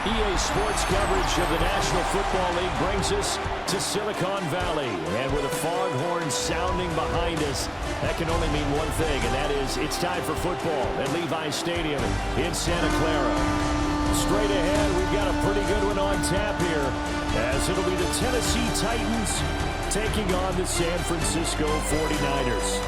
EA Sports coverage of the National Football League brings us to Silicon Valley. And with a foghorn sounding behind us, that can only mean one thing, and that is it's time for football at Levi's Stadium in Santa Clara. Straight ahead, we've got a pretty good one on tap here, as it'll be the Tennessee Titans taking on the San Francisco 49ers.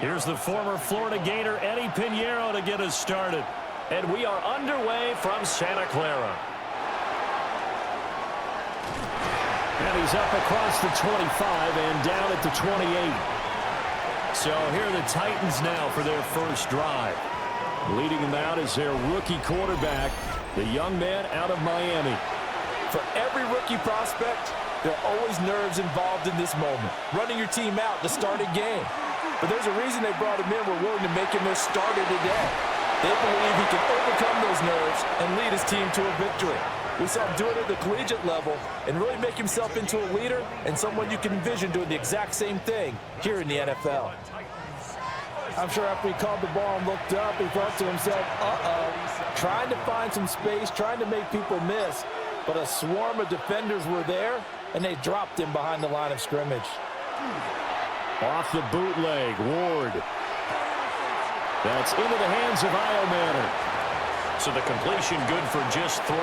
Here's the former Florida Gator, Eddie Pinheiro, to get us started. And we are underway from Santa Clara. And he's up across the 25 and down at the 28. So here are the Titans now for their first drive. Leading them out is their rookie quarterback, the young man out of Miami. For every rookie prospect, there are always nerves involved in this moment. Running your team out to start a game. But there's a reason they brought him in. We're willing to make him their starter today. They believe he can overcome those nerves and lead his team to a victory. We saw him do it at the collegiate level and really make himself into a leader and someone you can envision doing the exact same thing here in the NFL. I'm sure after he caught the ball and looked up, he thought to himself, trying to find some space, trying to make people miss. But a swarm of defenders were there, and they dropped him behind the line of scrimmage. Off the bootleg, Ward. That's into the hands of Iomanner. So the completion good for just 3.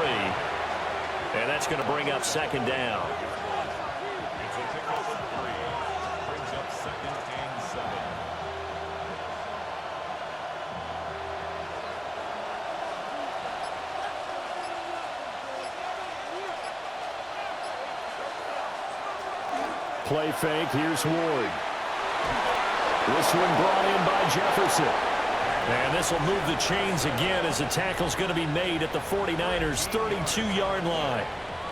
And that's going to bring up second down. It's a kickoff of 3. Brings up 2nd and 7. Play fake, here's Ward. This one brought in by Jefferson. And this will move the chains again as the tackle's going to be made at the 49ers' 32-yard line.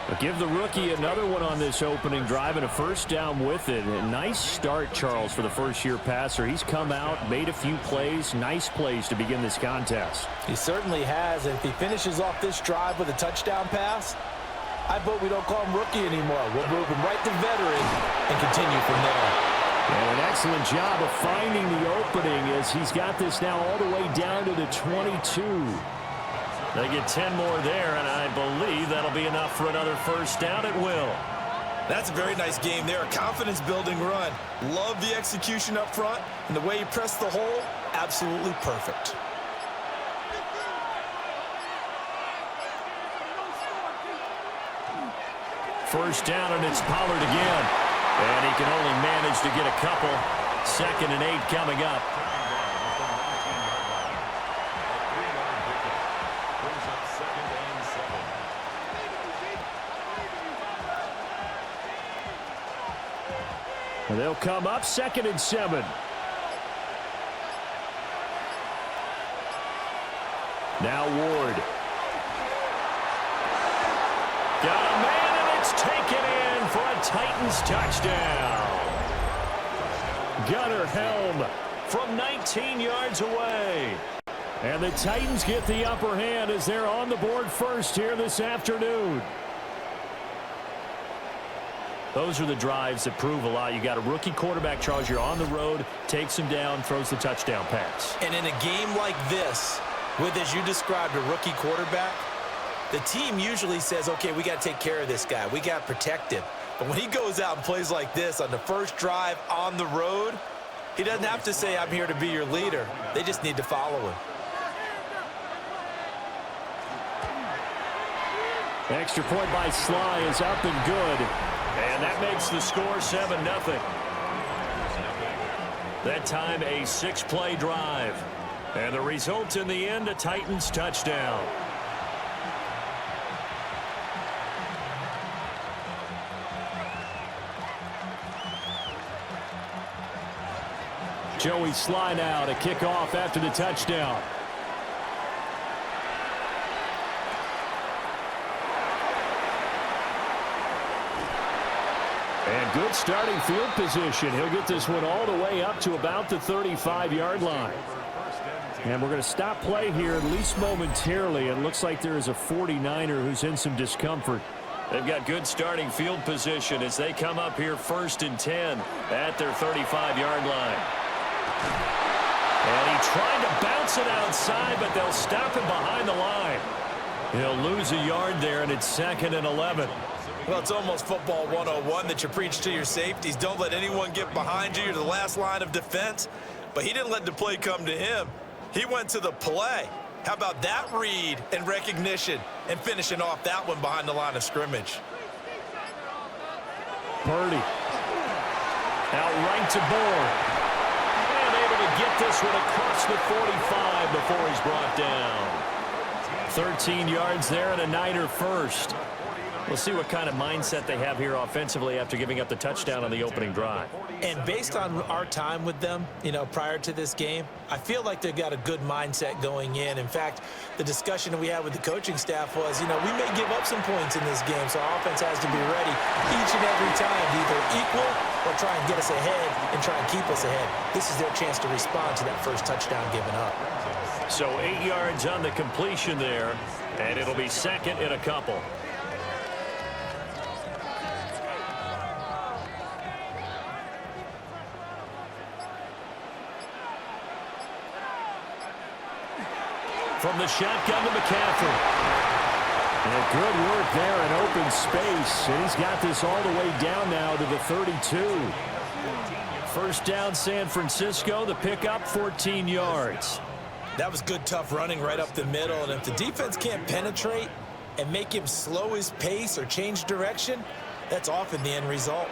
But give the rookie another one on this opening drive and a first down with it. A nice start, Charles, for the first-year passer. He's come out, made a few plays, nice plays to begin this contest. He certainly has. And if he finishes off this drive with a touchdown pass, I vote we don't call him rookie anymore. We'll move him right to veteran and continue from there. And an excellent job of finding the opening as he's got this now all the way down to the 22. They get 10 more there, and I believe that'll be enough for another first down at will. That's a very nice game there. A confidence-building run. Love the execution up front, and the way he pressed the hole, absolutely perfect. First down, and it's Pollard again. And he can only manage to get a couple. 2nd and 8 coming up. Brings up 2nd and 7. And they'll come up 2nd and 7. Now Ward. Got a man, and it's taken in for a Titans touchdown. Gunnar Helm from 19 yards away. And the Titans get the upper hand as they're on the board first here this afternoon. Those are the drives that prove a lot. You got a rookie quarterback, Charles. You're on the road, takes him down, throws the touchdown pass. And in a game like this, with, as you described, a rookie quarterback, the team usually says, okay, we got to take care of this guy. We got to protect him. But when he goes out and plays like this on the first drive on the road, he doesn't have to say, I'm here to be your leader. They just need to follow him. Extra point by Sly is up and good. And that makes the score 7-0. That time a 6-play drive. And the result in the end, a Titans touchdown. Joey Sly now to kick off after the touchdown. And good starting field position. He'll get this one all the way up to about the 35-yard line. And we're going to stop play here at least momentarily. It looks like there is a 49er who's in some discomfort. They've got good starting field position as they come up here 1st and 10 at their 35-yard line. And he tried to bounce it outside, but they'll stop him behind the line. He'll lose a yard there, and it's 2nd and 11. Well, it's almost football 101 that you preach to your safeties. Don't let anyone get behind you. You're the last line of defense. But he didn't let the play come to him. He went to the play. How about that read and recognition and finishing off that one behind the line of scrimmage? Purdy. Out right to Bourne. And able to get this one across the 45 before he's brought down. 13 yards there and a Niner first. We'll see what kind of mindset they have here offensively after giving up the touchdown on the opening drive. And based on our time with them, prior to this game, I feel like they've got a good mindset going in. In fact, the discussion that we had with the coaching staff was, we may give up some points in this game, so our offense has to be ready each and every time to either equal or try and get us ahead and try and keep us ahead. This is their chance to respond to that first touchdown given up. So 8 yards on the completion there, and it'll be 2nd and a couple. From the shotgun to McCaffrey. And good work there in open space. And he's got this all the way down now to the 32. First down, San Francisco. The pickup, 14 yards. That was good, tough running right up the middle. And if the defense can't penetrate and make him slow his pace or change direction, that's often the end result.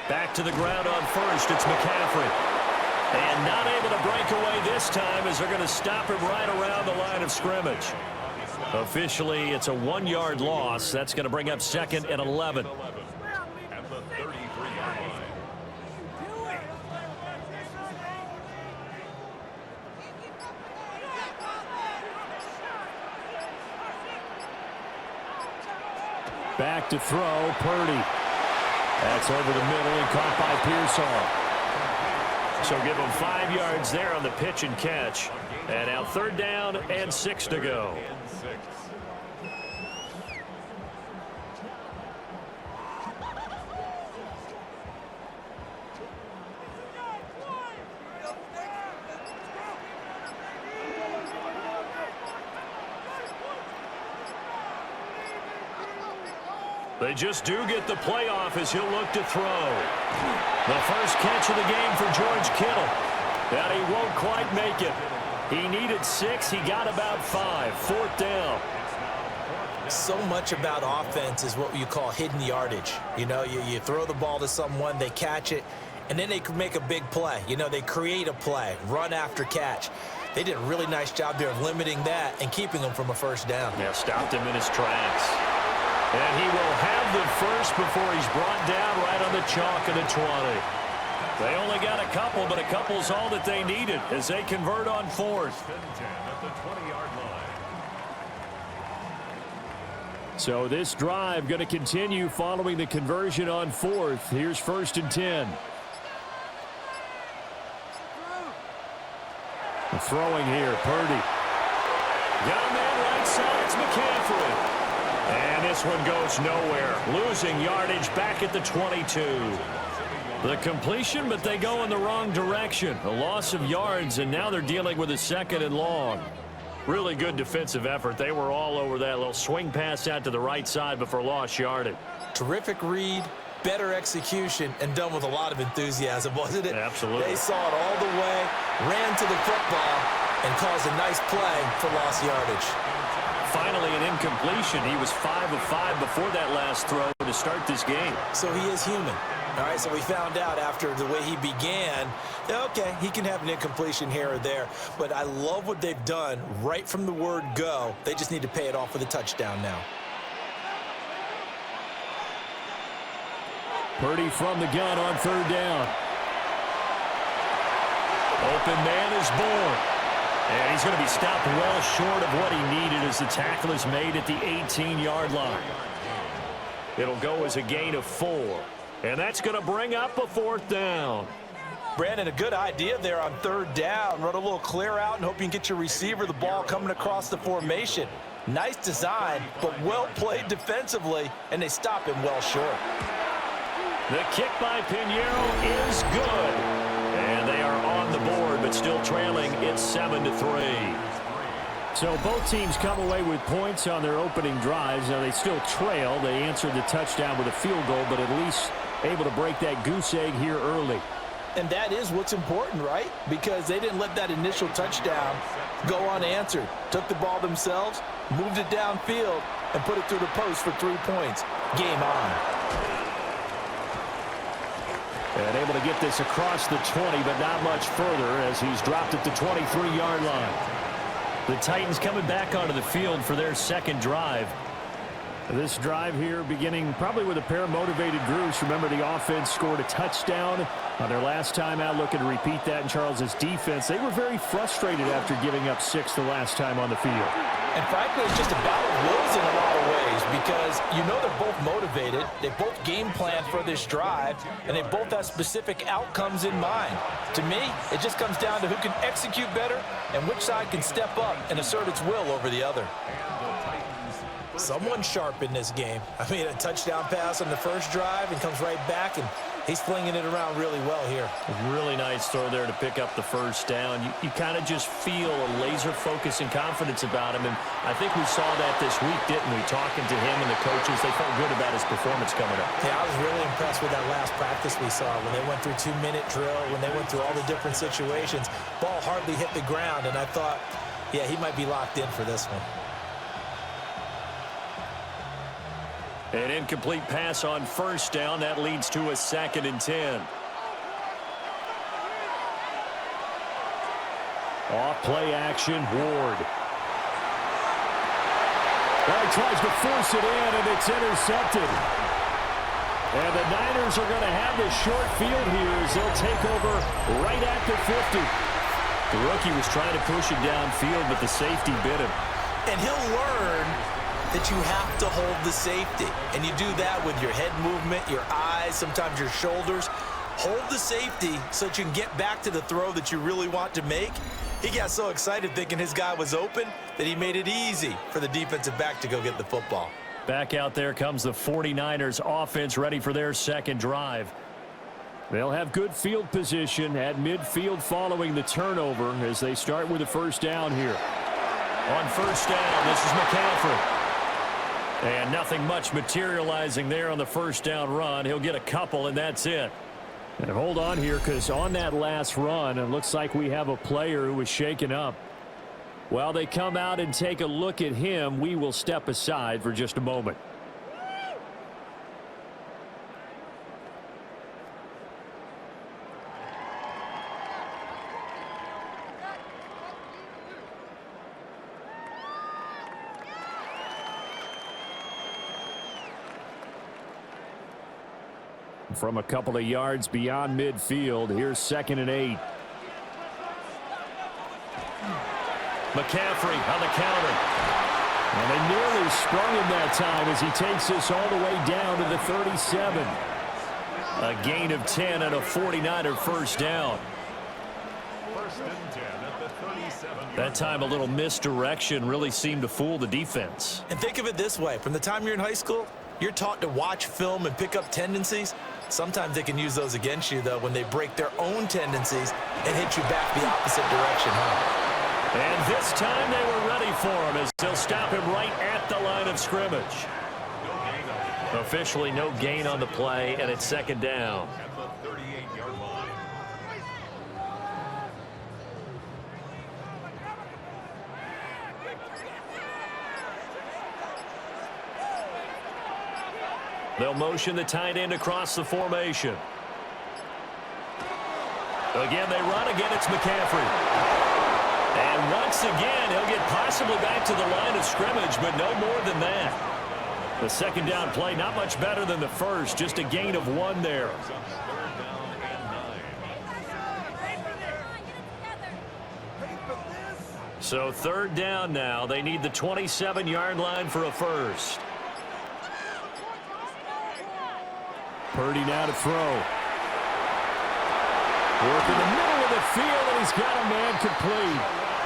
Back to the ground on first. It's McCaffrey. And not able to break away this time as they're going to stop him right around the line of scrimmage. Officially, it's a 1-yard loss. That's going to bring up 2nd and 11. At the 33-yard line. Back to throw, Purdy. That's over the middle and caught by Pearsall. So give them 5 yards there on the pitch and catch. And now 3rd down and 6 to go. They just do get the playoff as he'll look to throw. The first catch of the game for George Kittle. And he won't quite make it. He needed 6. He got about 5. 4th down. So much about offense is what you call hidden yardage. You throw the ball to someone, they catch it, and then they can make a big play. They create a play, run after catch. They did a really nice job there of limiting that and keeping him from a first down. Yeah, stopped him in his tracks. And he will have the first before he's brought down right on the chalk of the 20. They only got a couple, but a couple's all that they needed as they convert on 4th. At the 20-yard line. So this drive going to continue following the conversion on 4th. Here's 1st and 10. Throwing here, Purdy. Got a man right side, it's McCaffrey. And this one goes nowhere. Losing yardage back at the 22. The completion, but they go in the wrong direction. A loss of yards, and now they're dealing with a 2nd and long. Really good defensive effort. They were all over that little swing pass out to the right side before lost yardage. Terrific read, better execution, and done with a lot of enthusiasm, wasn't it? Absolutely. They saw it all the way, ran to the football, and caused a nice play for lost yardage. Finally, an incompletion. He was 5 of 5 before that last throw to start this game. So he is human. All right, so we found out after the way he began, okay, he can have an incompletion here or there, but I love what they've done right from the word go. They just need to pay it off with a touchdown now. Purdy from the gun on third down. Open man is born. And he's going to be stopped well short of what he needed as the tackle is made at the 18-yard line. It'll go as a gain of 4. And that's going to bring up a fourth down. Brandon, a good idea there on third down. Run a little clear out and hope you can get your receiver the ball coming across the formation. Nice design, but well played defensively, and they stop him well short. The kick by Pinheiro is good. And they are on the board, but still trailing. It's 7-3. So both teams come away with points on their opening drives. Now they still trail. They answered the touchdown with a field goal, but at least able to break that goose egg here early. And that is what's important, right? Because they didn't let that initial touchdown go unanswered. Took the ball themselves, moved it downfield, and put it through the post for 3 points. Game on. And able to get this across the 20, but not much further as he's dropped at the 23-yard line. The Titans coming back onto the field for their second drive. This drive here beginning probably with a pair of motivated groups. Remember, the offense scored a touchdown on their last time out, looking to repeat that in Charles's defense. They were very frustrated after giving up 6 the last time on the field. And frankly, it's just a battle of wills in a lot of ways because you know they're both motivated. They both game plan for this drive, and they both have specific outcomes in mind. To me, it just comes down to who can execute better and which side can step up and assert its will over the other. Someone sharp in this game. I mean, a touchdown pass on the first drive and comes right back, and he's flinging it around really well here. Really nice throw there to pick up the first down. You kind of just feel a laser focus and confidence about him, and I think we saw that this week, didn't we? Talking to him and the coaches, they felt good about his performance coming up. Yeah, I was really impressed with that last practice we saw when they went through 2-minute drill, when they went through all the different situations. Ball hardly hit the ground, and I thought, yeah, he might be locked in for this one. An incomplete pass on first down. That leads to a 2nd and 10. Off play action, Ward. Well, he tries to force it in, and it's intercepted. And the Niners are going to have this short field here as they'll take over right at the 50. The rookie was trying to push it downfield, but the safety bit him. And he'll learn that you have to hold the safety. And you do that with your head movement, your eyes, sometimes your shoulders. Hold the safety so that you can get back to the throw that you really want to make. He got so excited thinking his guy was open that he made it easy for the defensive back to go get the football. Back out there comes the 49ers offense ready for their second drive. They'll have good field position at midfield following the turnover as they start with the first down here. On first down, this is McCaffrey. And nothing much materializing there on the first down run. He'll get a couple, and that's it. And hold on here, because on that last run, it looks like we have a player who was shaken up. While they come out and take a look at him, we will step aside for just a moment. From a couple of yards beyond midfield, here's 2nd and 8. McCaffrey on the counter. And they nearly sprung him that time as he takes this all the way down to the 37. A gain of 10 and a 49er first down. 1st and 10 at the 37. That time a little misdirection really seemed to fool the defense. And think of it this way. From the time you're in high school, you're taught to watch film and pick up tendencies. Sometimes they can use those against you, though, when they break their own tendencies and hit you back the opposite direction, huh? And this time they were ready for him as they'll stop him right at the line of scrimmage. Officially no gain on the play, and it's 2nd down. At the 38-yard line. They'll motion the tight end across the formation. Again, they run. Again, it's McCaffrey. And once again, he'll get possibly back to the line of scrimmage, but no more than that. The second down play, not much better than the first, just a gain of 1 there. So third down now. They need the 27-yard line for a first. Purdy now to throw. Work in the middle of the field, and he's got a man complete.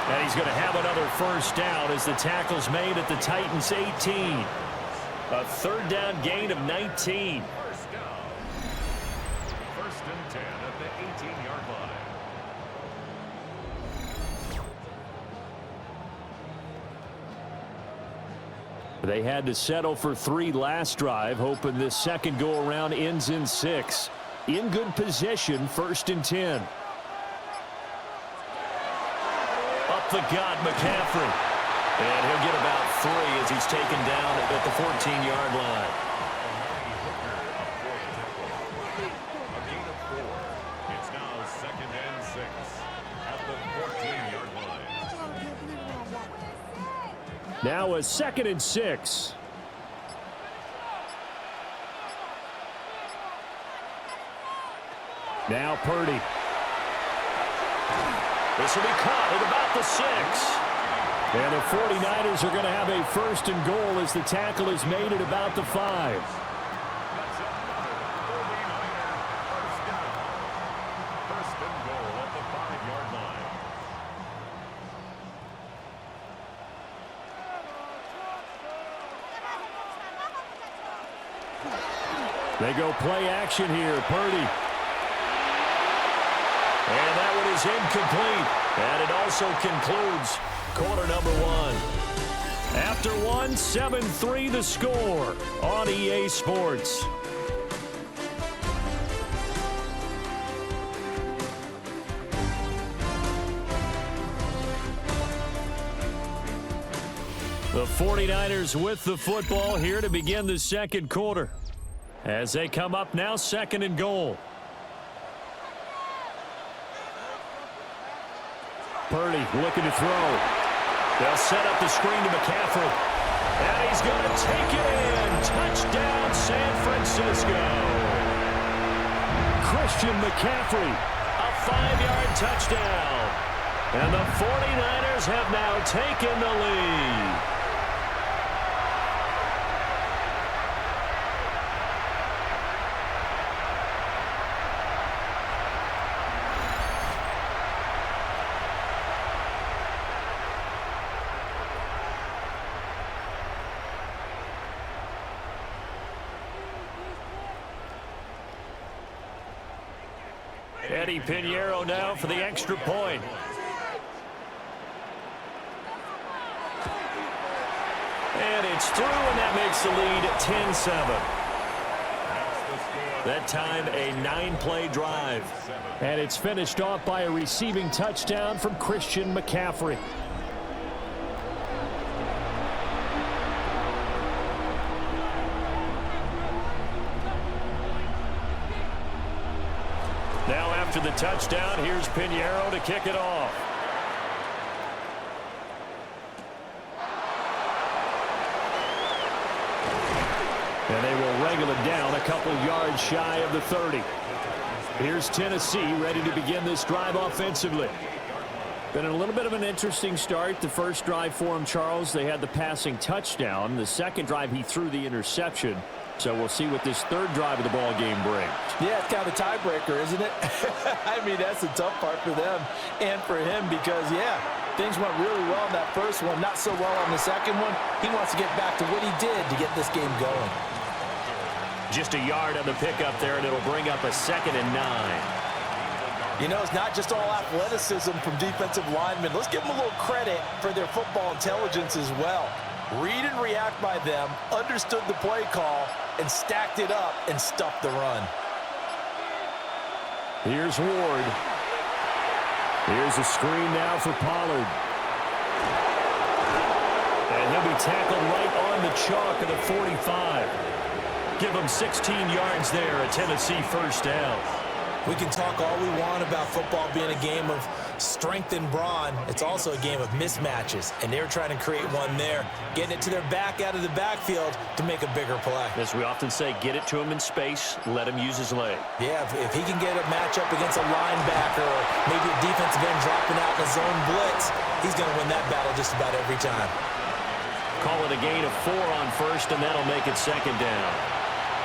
And he's going to have another first down as the tackle's made at the Titans' 18. A third down gain of 19. First down. First and 10 at the 18-yard line. They had to settle for 3 last drive, hoping this second go-around ends in 6. In good position, first and 10. Up the gut, McCaffrey. And he'll get about 3 as he's taken down at the 14-yard line. A gain of 4. It's now second and 6 at the 14-yard line. Now a second and 6. Now Purdy. This will be caught at about the 6. And the 49ers are going to have a first and goal as the tackle is made at about the 5. That's another 49er first down. First and goal at the 5-yard line. They go play action here. Purdy. And that one is incomplete. And it also concludes quarter number 1. After 1, 7-3 the score on EA Sports. The 49ers with the football here to begin the second quarter. As they come up now, second and goal. Purdy looking to throw. They'll set up the screen to McCaffrey. And he's going to take it in. Touchdown, San Francisco. Christian McCaffrey, a 5-yard touchdown. And the 49ers have now taken the lead. Eddie Pinheiro now for the extra point. And it's through, and that makes the lead 10-7. That time, a 9-play drive. And it's finished off by a receiving touchdown from Christian McCaffrey. Now after the touchdown, here's Pinheiro to kick it off. And they will wrangle it down a couple yards shy of the 30. Here's Tennessee ready to begin this drive offensively. Been a little bit of an interesting start. The first drive for him, Charles, they had the passing touchdown. The second drive, he threw the interception. So we'll see what this third drive of the ball game brings. Yeah, it's kind of a tiebreaker, isn't it? I mean, that's the tough part for them and for him because, yeah, things went really well in that first one, not so well on the second one. He wants to get back to what he did to get this game going. Just a yard on the pickup there, and it'll bring up a 2nd and 9. You know, it's not just all athleticism from defensive linemen. Let's give them a little credit for their football intelligence as well. Read and react by them, understood the play call, and stacked it up and stuffed the run. Here's Ward. Here's a screen now for Pollard. And he'll be tackled right on the chalk of the 45. Give him 16 yards there, a Tennessee first down. We can talk all we want about football being a game of strength and brawn. It's also a game of mismatches, and they're trying to create one there, getting it to their back out of the backfield to make a bigger play. As we often say, get it to him in space, let him use his leg. Yeah, if he can get a matchup against a linebacker or maybe a defensive end dropping out in a zone blitz, he's going to win that battle just about every time. Call it a gain of 4 on first, and that'll make it second down.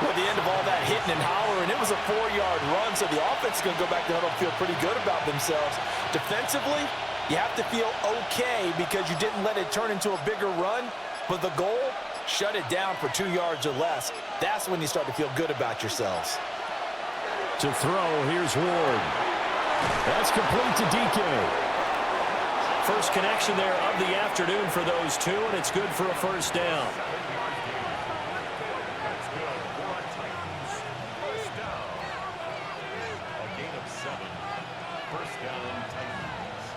Well, at the end of all that hitting and hollering, it was a 4-yard run, so the offense is going to go back to huddle and feel pretty good about themselves. Defensively, you have to feel okay because you didn't let it turn into a bigger run, but the goal, shut it down for 2 yards or less. That's when you start to feel good about yourselves. To throw, here's Ward. That's complete to DK. First connection there of the afternoon for those two, and it's good for a first down. That's good for a Titans first down. A gain of 7. First down, Titans.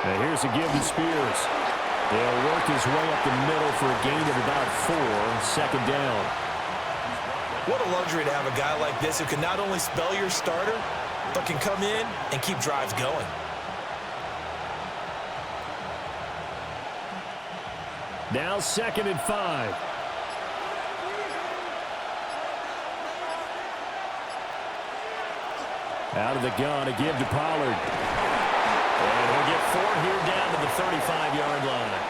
And here's a give to Spears. They'll work his way up the middle for a gain of about 4, second down. What a luxury to have a guy like this who can not only spell your starter, but can come in and keep drives going. Now 2nd and 5. Out of the gun, a give to Pollard. And he'll get 4 here down to the 35-yard line.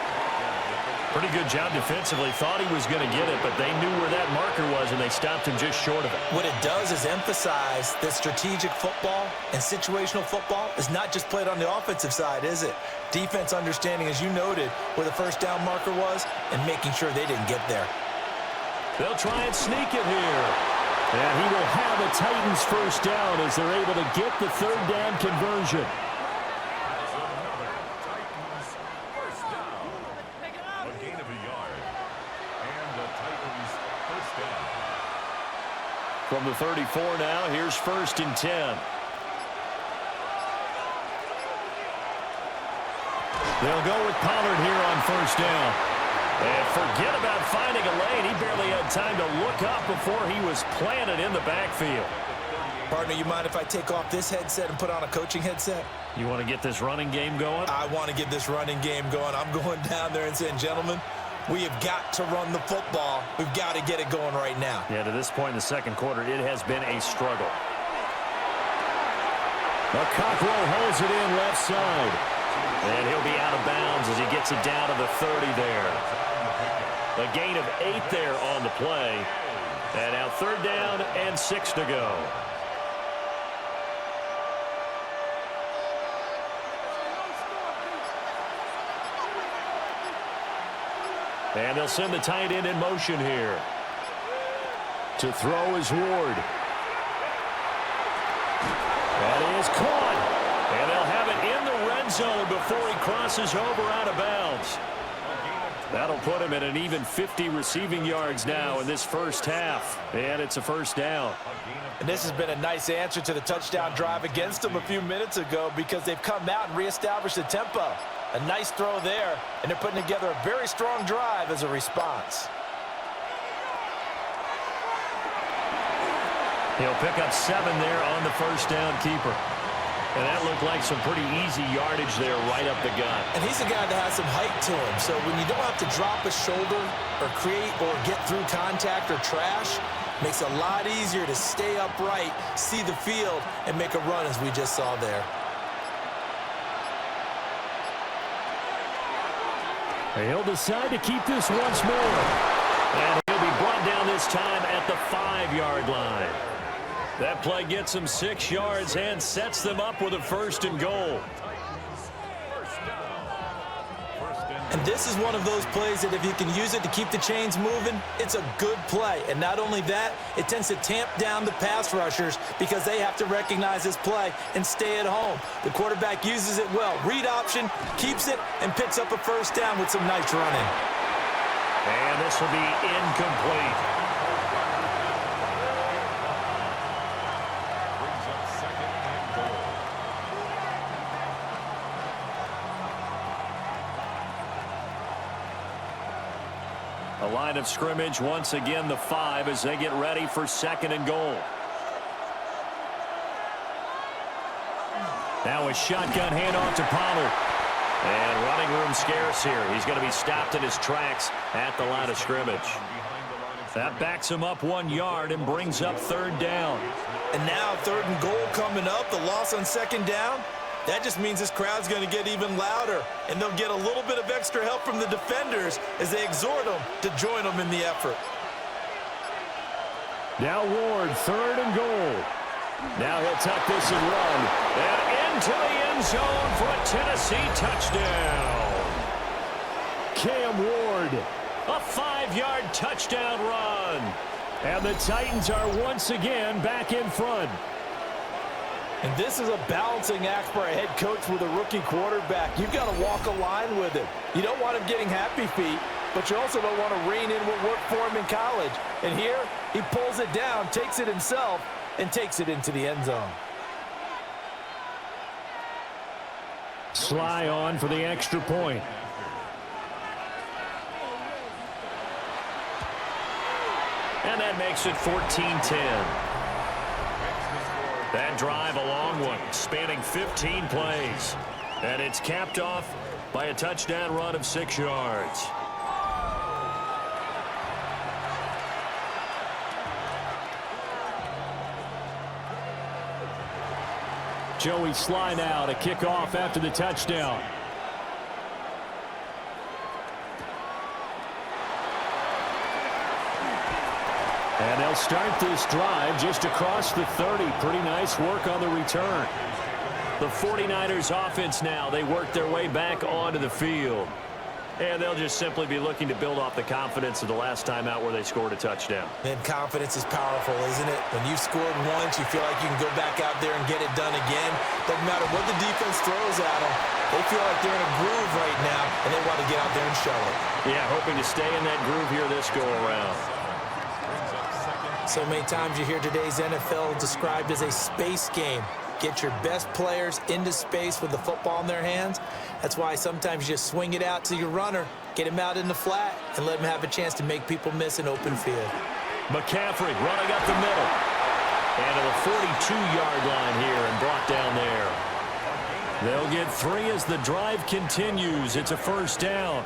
Pretty good job defensively. Thought he was going to get it, but they knew where that marker was, and they stopped him just short of it. What it does is emphasize that strategic football and situational football is not just played on the offensive side, is it? Defense understanding, as you noted, where the first down marker was and making sure they didn't get there. They'll try and sneak it here. And he will have a Titans first down as they're able to get the third down conversion. From the 34 now, here's 1st and 10. They'll go with Pollard here on first down. And forget about finding a lane. He barely had time to look up before he was planted in the backfield. Partner, you mind if I take off this headset and put on a coaching headset? You want to get this running game going? I want to get this running game going. I'm going down there and saying, gentlemen, we have got to run the football. We've got to get it going right now. Yeah, to this point in the second quarter, it has been a struggle. The Cockrell holds it in left side. And he'll be out of bounds as he gets it down to the 30 there. A gain of 8 there on the play. And now 3rd down and 6 to go. And they'll send the tight end in motion here. To throw is Ward. That is caught. And they'll have it in the red zone before he crosses over out of bounds. That'll put him at an even 50 receiving yards now in this first half. And it's a first down. And this has been a nice answer to the touchdown drive against them a few minutes ago because they've come out and reestablished the tempo. A nice throw there, and they're putting together a very strong drive as a response. He'll pick up 7 there on the first down keeper. And that looked like some pretty easy yardage there right up the gut. And he's a guy that has some height to him, so when you don't have to drop a shoulder or create or get through contact or trash, makes it a lot easier to stay upright, see the field, and make a run as we just saw there. He'll decide to keep this once more. And he'll be brought down this time at the 5-yard line. That play gets him 6 yards and sets them up with a 1st and goal. And this is one of those plays that if you can use it to keep the chains moving, it's a good play. And not only that, it tends to tamp down the pass rushers because they have to recognize this play and stay at home. The quarterback uses it well. Read option, keeps it, and picks up a first down with some nice running. And this will be incomplete. The line of scrimmage once again the 5 as they get ready for 2nd and goal. Now a shotgun handoff to Pollard. And running room scarce here. He's going to be stopped in his tracks at the line of scrimmage. That backs him up 1 yard and brings up 3rd down. And now 3rd and goal coming up. The loss on 2nd down. That just means this crowd's going to get even louder. And they'll get a little bit of extra help from the defenders as they exhort them to join them in the effort. Now Ward, 3rd and goal. Now he'll tuck this and run. And into the end zone for a Tennessee touchdown. Cam Ward, a 5-yard touchdown run. And the Titans are once again back in front. And this is a balancing act for a head coach with a rookie quarterback. You've got to walk a line with him. You don't want him getting happy feet, but you also don't want to rein in what worked for him in college. And here, he pulls it down, takes it himself, and takes it into the end zone. Sly on for the extra point. And that makes it 14-10. That drive, a long one, spanning 15 plays. And it's capped off by a touchdown run of 6 yards. Joey Sly now to kick off after the touchdown. And they'll start this drive just across the 30. Pretty nice work on the return. The 49ers offense now, they work their way back onto the field. And they'll just simply be looking to build off the confidence of the last time out where they scored a touchdown. And confidence is powerful, isn't it? When you've scored once, you feel like you can go back out there and get it done again. Doesn't matter what the defense throws at them. They feel like they're in a groove right now, and they want to get out there and show it. Yeah, hoping to stay in that groove here this go-around. So many times you hear today's NFL described as a space game. Get your best players into space with the football in their hands. That's why sometimes you just swing it out to your runner, get him out in the flat, and let him have a chance to make people miss an open field. McCaffrey running up the middle. And to the 42-yard line here and brought down there. They'll get 3 as the drive continues. It's a 1st down.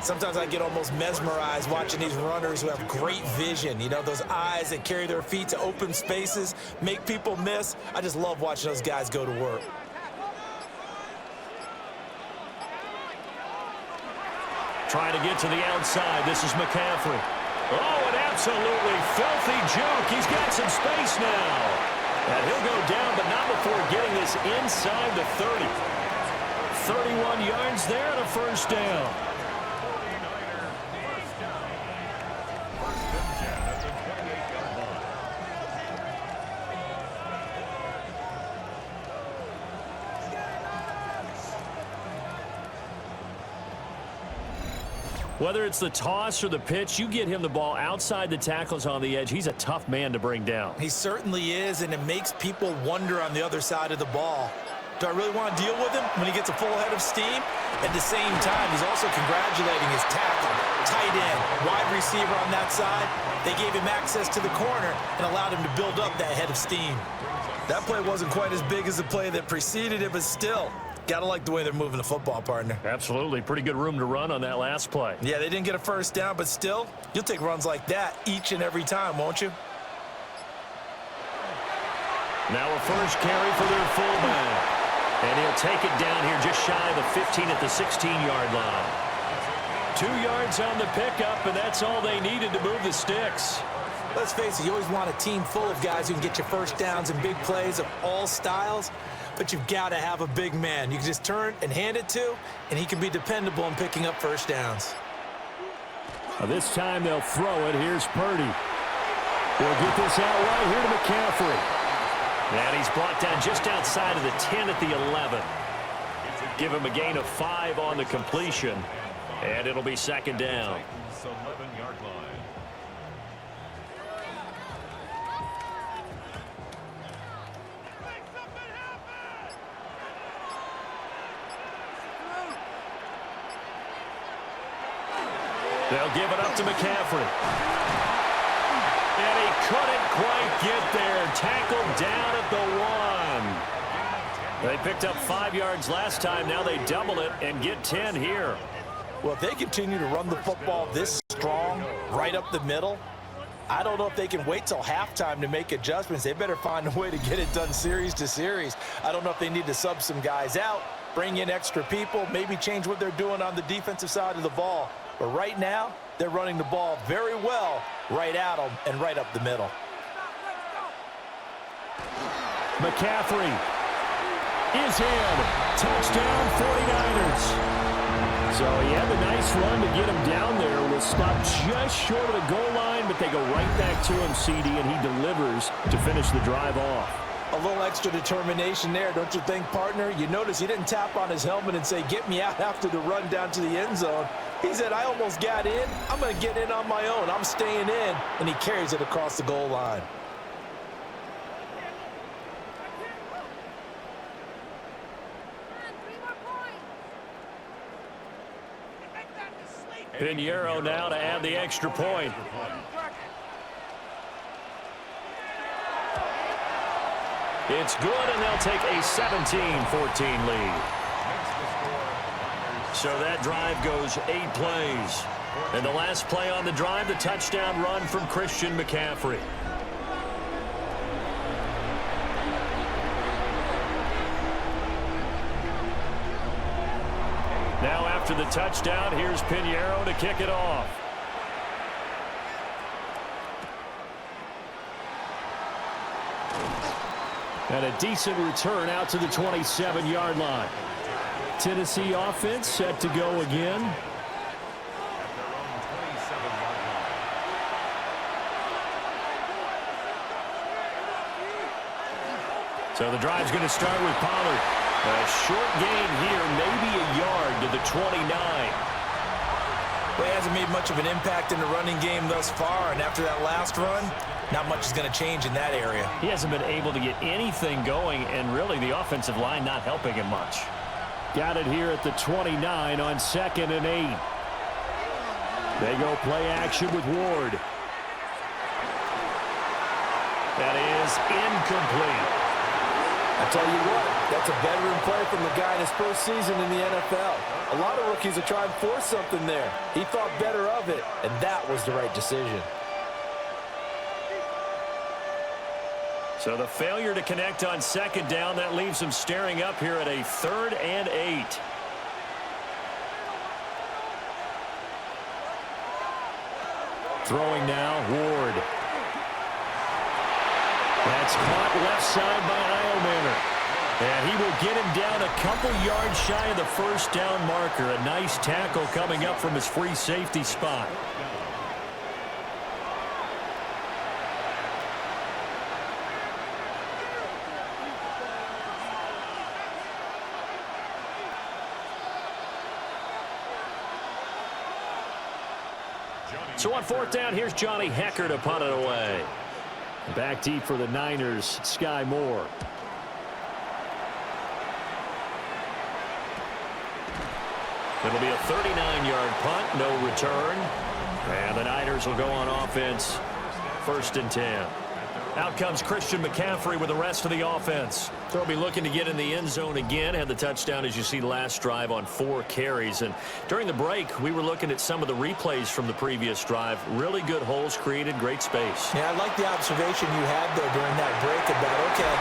Sometimes I get almost mesmerized watching these runners who have great vision. You know, those eyes that carry their feet to open spaces, make people miss. I just love watching those guys go to work. Trying to get to the outside. This is McCaffrey. Oh, an absolutely filthy juke. He's got some space now. And he'll go down, but not before getting this inside the 30. 31 yards there and a 1st down. Whether it's the toss or the pitch, you get him the ball outside the tackles on the edge. He's a tough man to bring down. He certainly is, and it makes people wonder on the other side of the ball. Do I really want to deal with him when he gets a full head of steam? At the same time, he's also congratulating his tackle, tight end, wide receiver on that side. They gave him access to the corner and allowed him to build up that head of steam. That play wasn't quite as big as the play that preceded it, but still, gotta like the way they're moving the football, partner. Absolutely. Pretty good room to run on that last play. Yeah, they didn't get a 1st down, but still, you'll take runs like that each and every time, won't you? Now a 1st carry for their fullback. And he'll take it down here just shy of the 15 at the 16-yard line. 2 yards on the pickup, and that's all they needed to move the sticks. Let's face it, you always want a team full of guys who can get you 1st downs and big plays of all styles, but you've got to have a big man you can just turn and hand it to, and he can be dependable in picking up 1st downs. Now this time they'll throw it. Here's Purdy. He'll get this out right here to McCaffrey. And he's brought down just outside of the 10 at the 11. Give him a gain of 5 on the completion, and it'll be 2nd down. 11-yard line. They'll give it up to McCaffrey. And he couldn't quite get there. Tackled down at the 1. They picked up 5 yards last time. Now they double it and get 10 here. Well, if they continue to run the football this strong, right up the middle, I don't know if they can wait till halftime to make adjustments. They better find a way to get it done series to series. I don't know if they need to sub some guys out, bring in extra people, maybe change what they're doing on the defensive side of the ball. But right now, they're running the ball very well right at them and right up the middle. McCaffrey is in. Touchdown, 49ers. So he had the nice run to get him down there. Was stopped just short of the goal line, but they go right back to him, CD, and he delivers to finish the drive off. A little extra determination there, don't you think, partner? You notice he didn't tap on his helmet and say, get me out after the run down to the end zone. He said, I almost got in. I'm going to get in on my own. I'm staying in. And he carries it across the goal line. Pinheiro now to add the extra point. It's good, and they'll take a 17-14 lead. So that drive goes 8 plays. And the last play on the drive, the touchdown run from Christian McCaffrey. Now after the touchdown, here's Pinheiro to kick it off. And a decent return out to the 27-yard line. Tennessee offense set to go again. So the drive's going to start with Pollard. A short gain here, maybe a yard to the 29. Well, he hasn't made much of an impact in the running game thus far, and after that last run, not much is going to change in that area. He hasn't been able to get anything going, and really the offensive line not helping him much. Got it here at the 29 on 2nd and 8. They go play action with Ward. That is incomplete. I tell you what, that's a veteran play from the guy in his first season in the NFL. A lot of rookies are trying to force something there. He thought better of it, and that was the right decision. So the failure to connect on 2nd down, that leaves him staring up here at a 3rd and 8. Throwing now, Ward. That's caught left side by Eilmanor. And he will get him down a couple yards shy of the first down marker. A nice tackle coming up from his free safety spot. So on 4th down, here's Johnny Hecker to punt it away. Back deep for the Niners, Sky Moore. It'll be a 39-yard punt, no return. And the Niners will go on offense, 1st and 10. Out comes Christian McCaffrey with the rest of the offense. They'll be looking to get in the end zone again. Had the touchdown, as you see, last drive on 4 carries. And during the break, we were looking at some of the replays from the previous drive. Really good holes created, great space. Yeah, I like the observation you had there during that break about, okay,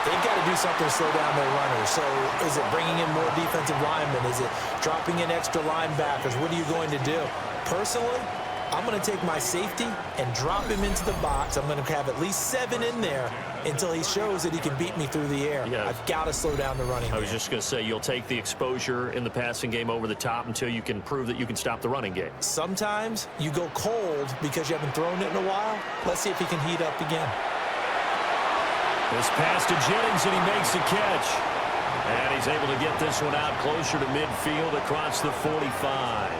they've got to do something to slow down their runners. So is it bringing in more defensive linemen? Is it dropping in extra linebackers? What are you going to do? Personally, I'm going to take my safety and drop him into the box. I'm going to have at least 7 in there until he shows that he can beat me through the air. Yeah. I've got to slow down the running game. I was just going to say, you'll take the exposure in the passing game over the top until you can prove that you can stop the running game. Sometimes you go cold because you haven't thrown it in a while. Let's see if he can heat up again. This pass to Jennings, and he makes the catch. And he's able to get this one out closer to midfield across the 45.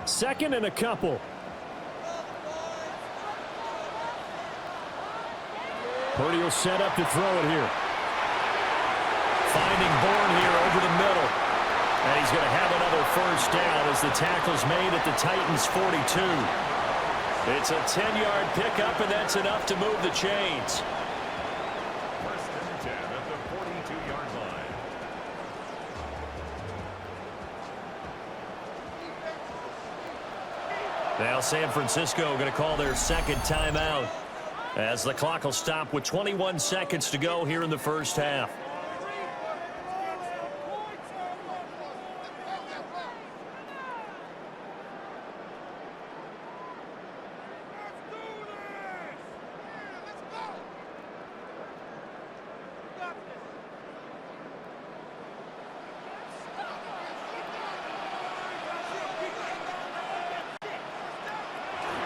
Second and a couple. Purdy will set up to throw it here. Finding Bourne here over the middle. And he's going to have another first down as the tackle's made at the Titans' 42. It's a 10-yard pickup, and that's enough to move the chains. First and 10 at the 42-yard line. Now San Francisco going to call their second timeout as the clock will stop with 21 seconds to go here in the first half.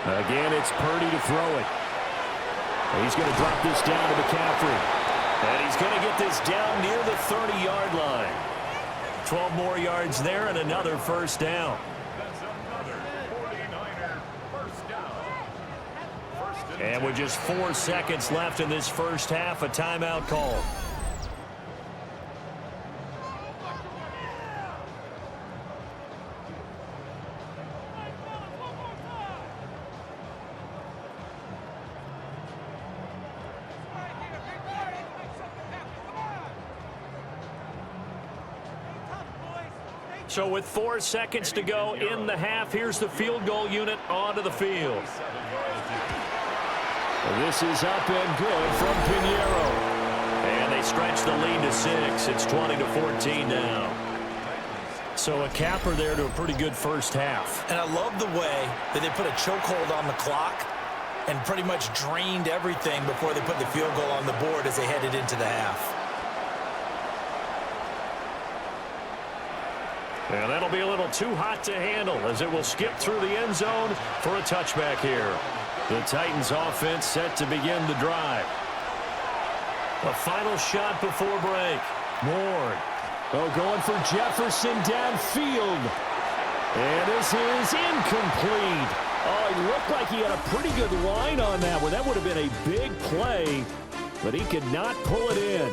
Again, it's Purdy to throw it. He's going to drop this down to McCaffrey. And he's going to get this down near the 30-yard line. 12 more yards there and another first down. That's another 49er first down. First And with just 4 seconds left in this first half, a timeout call. So with 4 seconds to go in the half, here's the field goal unit onto the field. This is up and good from Pinheiro. And they stretch the lead to 6. It's 20-14 now. So a capper there to a pretty good first half. And I love the way that they put a chokehold on the clock and pretty much drained everything before they put the field goal on the board as they headed into the half. And that'll be a little too hot to handle as it will skip through the end zone for a touchback here. The Titans offense set to begin the drive. A final shot before break. Ward. Oh, going for Jefferson downfield. And this is incomplete. Oh, he looked like he had a pretty good line on that one. That would have been a big play, but he could not pull it in.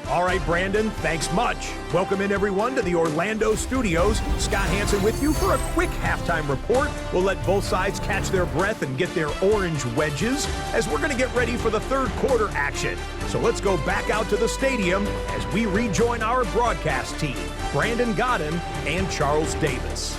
All right, Brandon, thanks much. Welcome in, everyone, to the Orlando studios. Scott Hansen with you for a quick halftime report. We'll let both sides catch their breath and get their orange wedges as we're going to get ready for the third quarter action. So let's go back out to the stadium as we rejoin our broadcast team, Brandon Godden and Charles Davis.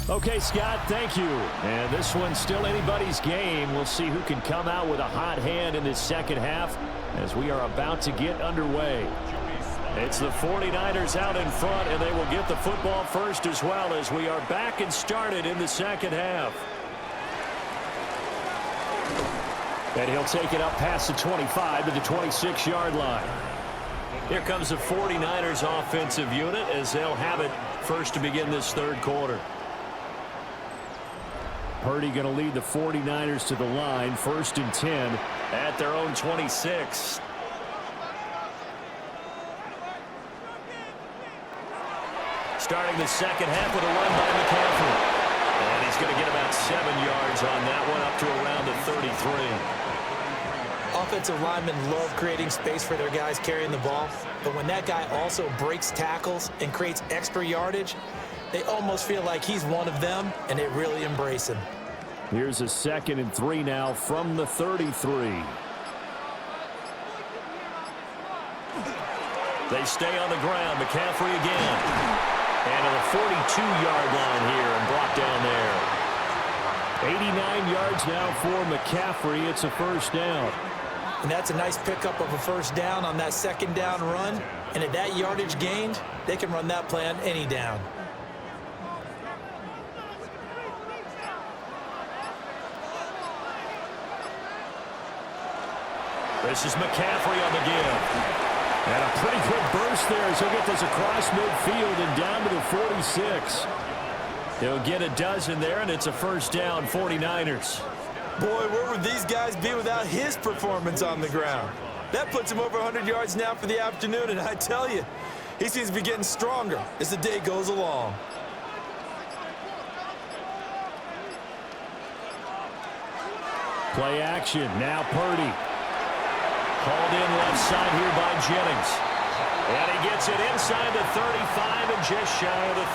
Okay, Scott, thank you. And this one's still anybody's game. We'll see who can come out with a hot hand in this second half as we are about to get underway. It's the 49ers out in front, and they will get the football first as well as we are back and started in the second half. And he'll take it up past the 25 to the 26-yard line. Here comes the 49ers offensive unit as they'll have it first to begin this third quarter. Purdy going to lead the 49ers to the line, 1st and 10 at their own 26. Starting the second half with a run by McCaffrey. And he's going to get about 7 yards on that one, up to around the 33. Offensive linemen love creating space for their guys carrying the ball, but when that guy also breaks tackles and creates extra yardage, they almost feel like he's one of them, and they really embrace him. Here's a 2nd and 3 now from the 33. They stay on the ground. McCaffrey again. And to the 42-yard line here and brought down there. 89 yards now for McCaffrey. It's a first down. And that's a nice pickup of a first down on that second down run. And at that yardage gained, they can run that play on any down. This is McCaffrey on the give. And a pretty good burst there as he'll get this across midfield and down to the 46. He'll get a dozen there, and it's a first down, 49ers. Boy, where would these guys be without his performance on the ground? That puts him over 100 yards now for the afternoon, and I tell you, He seems to be getting stronger as the day goes along. Play action. Now Purdy. Called in left side here by Jennings. And he gets it inside the 35 and just shy of the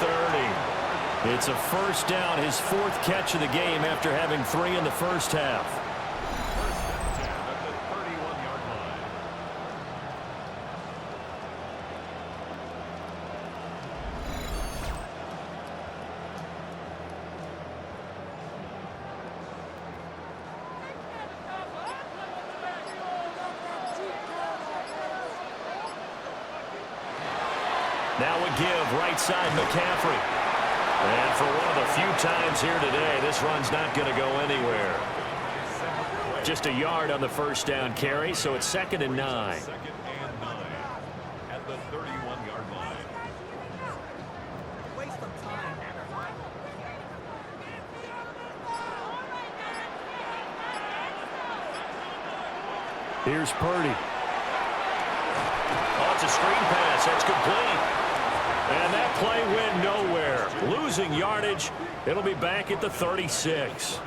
30. It's a first down, his fourth catch of the game after having 3 in the first half. First and 10 at the 31-yard line. Now we give right side McCaffrey. And for one of the few times here today, this run's not going to go anywhere. Just a yard on the first down carry, so it's 2nd and 9. 2nd and 9 at the 31-yard line. Waste of time. Here's Purdy. Oh, it's a screen pass. That's complete. And that play went nowhere. Losing yardage. It'll be back at the 36.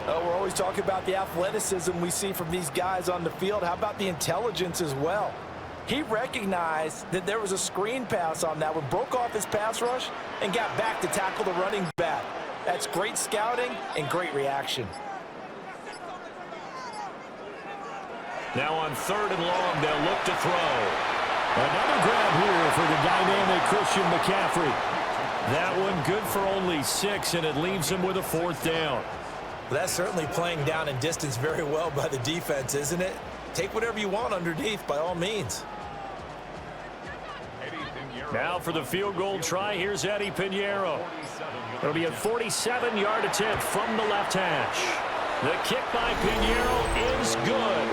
We're always talking about the athleticism we see from these guys on the field. How about the intelligence as well? He recognized that there was a screen pass on that one, broke off his pass rush, and got back to tackle the running back. That's great scouting and great reaction. Now on 3rd and long, they'll look to throw. Another grab here for the dynamic Christian McCaffrey. That one good for only 6, and it leaves him with a 4th down. Well, that's certainly playing down in distance very well by the defense, isn't it? Take whatever you want underneath, by all means. Now for the field goal try, here's Eddie Pinheiro. It'll be a 47-yard attempt from the left hash. The kick by Pinheiro is good,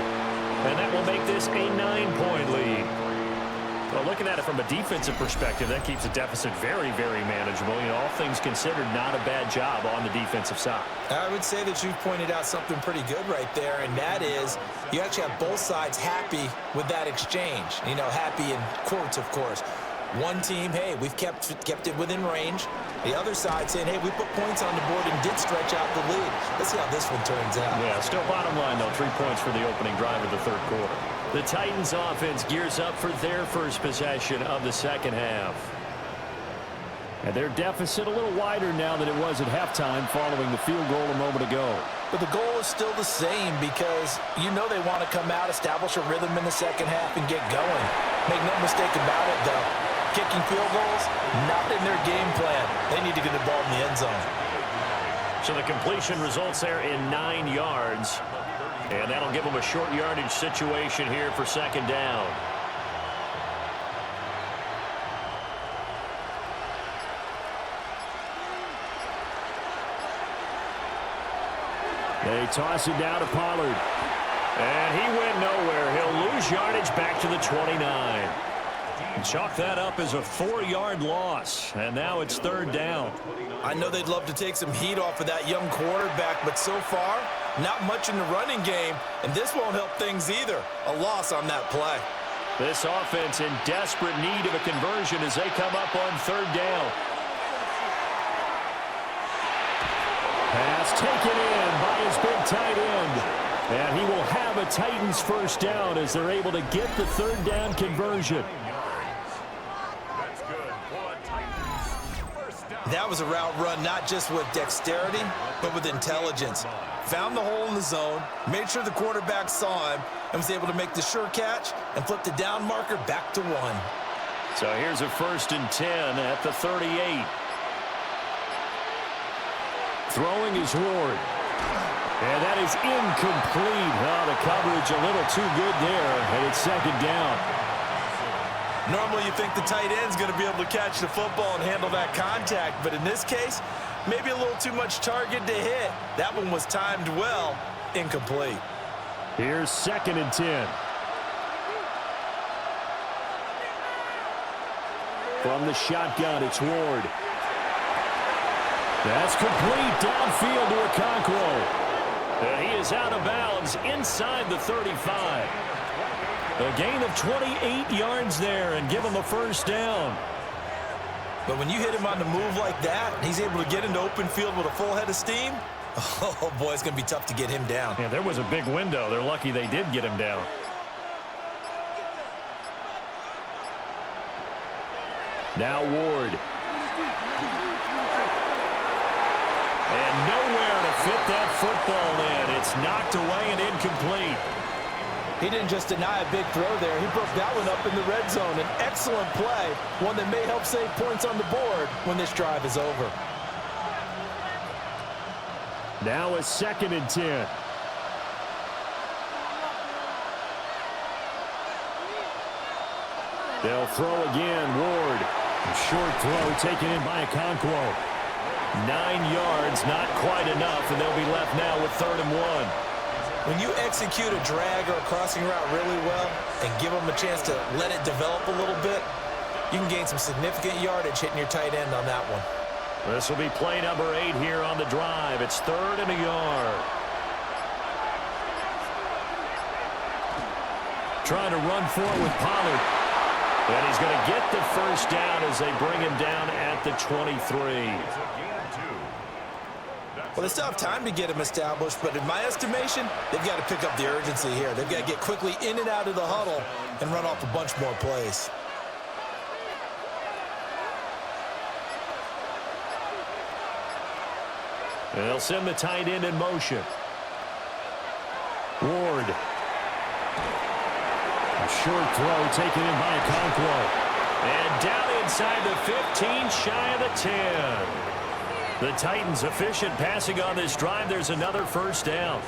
and that will make this a 9-point lead. Well, looking at it from a defensive perspective, that keeps the deficit very, very manageable. You know, all things considered, not a bad job on the defensive side. I would say that you've pointed out something pretty good right there, and that is you actually have both sides happy with that exchange. You know, happy in quotes, of course. One team, hey, we've kept it within range. The other side saying, hey, we put points on the board and did stretch out the lead. Let's see how this one turns out. Yeah, still bottom line, though, 3 points for the opening drive of the 3rd quarter. The Titans offense gears up for their first possession of the 2nd half. And their deficit a little wider now than it was at halftime following the field goal a moment ago. But the goal is still the same because you know they want to come out, establish a rhythm in the 2nd half, and get going. Make no mistake about it, though. Kicking field goals, not in their game plan. They need to get the ball in the end zone. So the completion results there in 9 yards. And that'll give them a short yardage situation here for 2nd down. They toss it down to Pollard. And he went nowhere. He'll lose yardage back to the 29. Chalk that up as a 4-yard loss. And now it's 3rd down. I know they'd love to take some heat off of that young quarterback, but so far, not much in the running game, and this won't help things either. A loss on that play. This offense in desperate need of a conversion as they come up on 3rd down. Pass taken in by his big tight end. And he will have a Titans first down as they're able to get the 3rd down conversion. That's good for a Titans first down. That was a route run not just with dexterity, but with intelligence. Found the hole in the zone, made sure the quarterback saw him, and was able to make the sure catch and flip the down marker back to 1. So here's a 1st and 10 at the 38. Throwing is Ward. And that is incomplete. Oh, the coverage a little too good there, and it's 2nd down. Normally you think the tight end's going to be able to catch the football and handle that contact, but in this case, maybe a little too much target to hit. That one was timed well, incomplete. Here's 2nd and 10. From the shotgun, it's Ward. That's complete downfield to Okonkwo. And he is out of bounds inside the 35. A gain of 28 yards there and give him a first down. But when you hit him on the move like that, and he's able to get into open field with a full head of steam, oh, boy, it's going to be tough to get him down. Yeah, there was a big window. They're lucky they did get him down. Now Ward. And nowhere to fit that football in. It's knocked away and incomplete. He didn't just deny a big throw there. He broke that one up in the red zone. An excellent play, one that may help save points on the board when this drive is over. Now a 2nd and 10. They'll throw again. Ward. Short throw taken in by Okonkwo. 9 yards, not quite enough, and they'll be left now with 3rd and 1. When you execute a drag or a crossing route really well and give them a chance to let it develop a little bit, you can gain some significant yardage hitting your tight end on that one. This will be play number 8 here on the drive. It's 3rd and a yard. Trying to run forward with Pollard. And he's going to get the first down as they bring him down at the 23. Well, they still have time to get him established, but in my estimation, they've got to pick up the urgency here. They've got to get quickly in and out of the huddle and run off a bunch more plays. And they'll send the tight end in motion. Ward. A short throw taken in by Okonkwo. And down inside the 15, shy of the 10. The Titans efficient passing on this drive. There's another first down.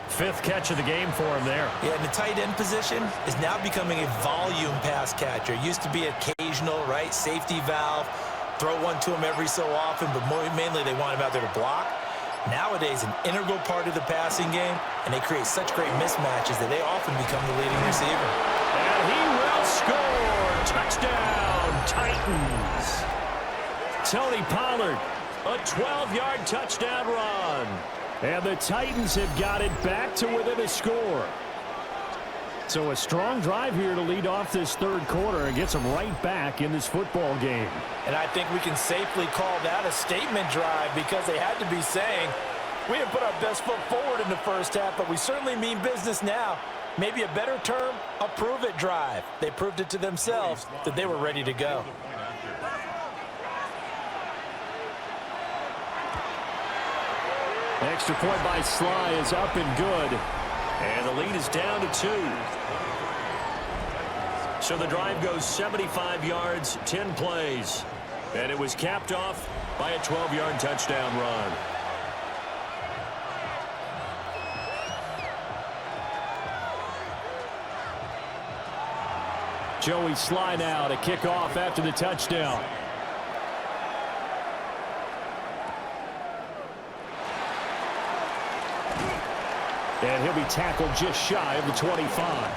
5th catch of the game for him there. Yeah, and the tight end position is now becoming a volume pass catcher. Used to be occasional, right, safety valve. Throw one to him every so often, but mainly they want him out there to block. Nowadays, an integral part of the passing game, and they create such great mismatches that they often become the leading receiver. And he will score. Touchdown, Titans. Tony Pollard, a 12-yard touchdown run. And the Titans have got it back to within a score. So a strong drive here to lead off this 3rd quarter and gets them right back in this football game. And I think we can safely call that a statement drive because they had to be saying, we didn't put our best foot forward in the first half, but we certainly mean business now. Maybe a better term, a prove-it drive. They proved it to themselves that they were ready to go. Extra point by Sly is up and good. And the lead is down to 2. So the drive goes 75 yards, 10 plays. And it was capped off by a 12-yard touchdown run. Joey Sly now to kick off after the touchdown. And he'll be tackled just shy of the 25.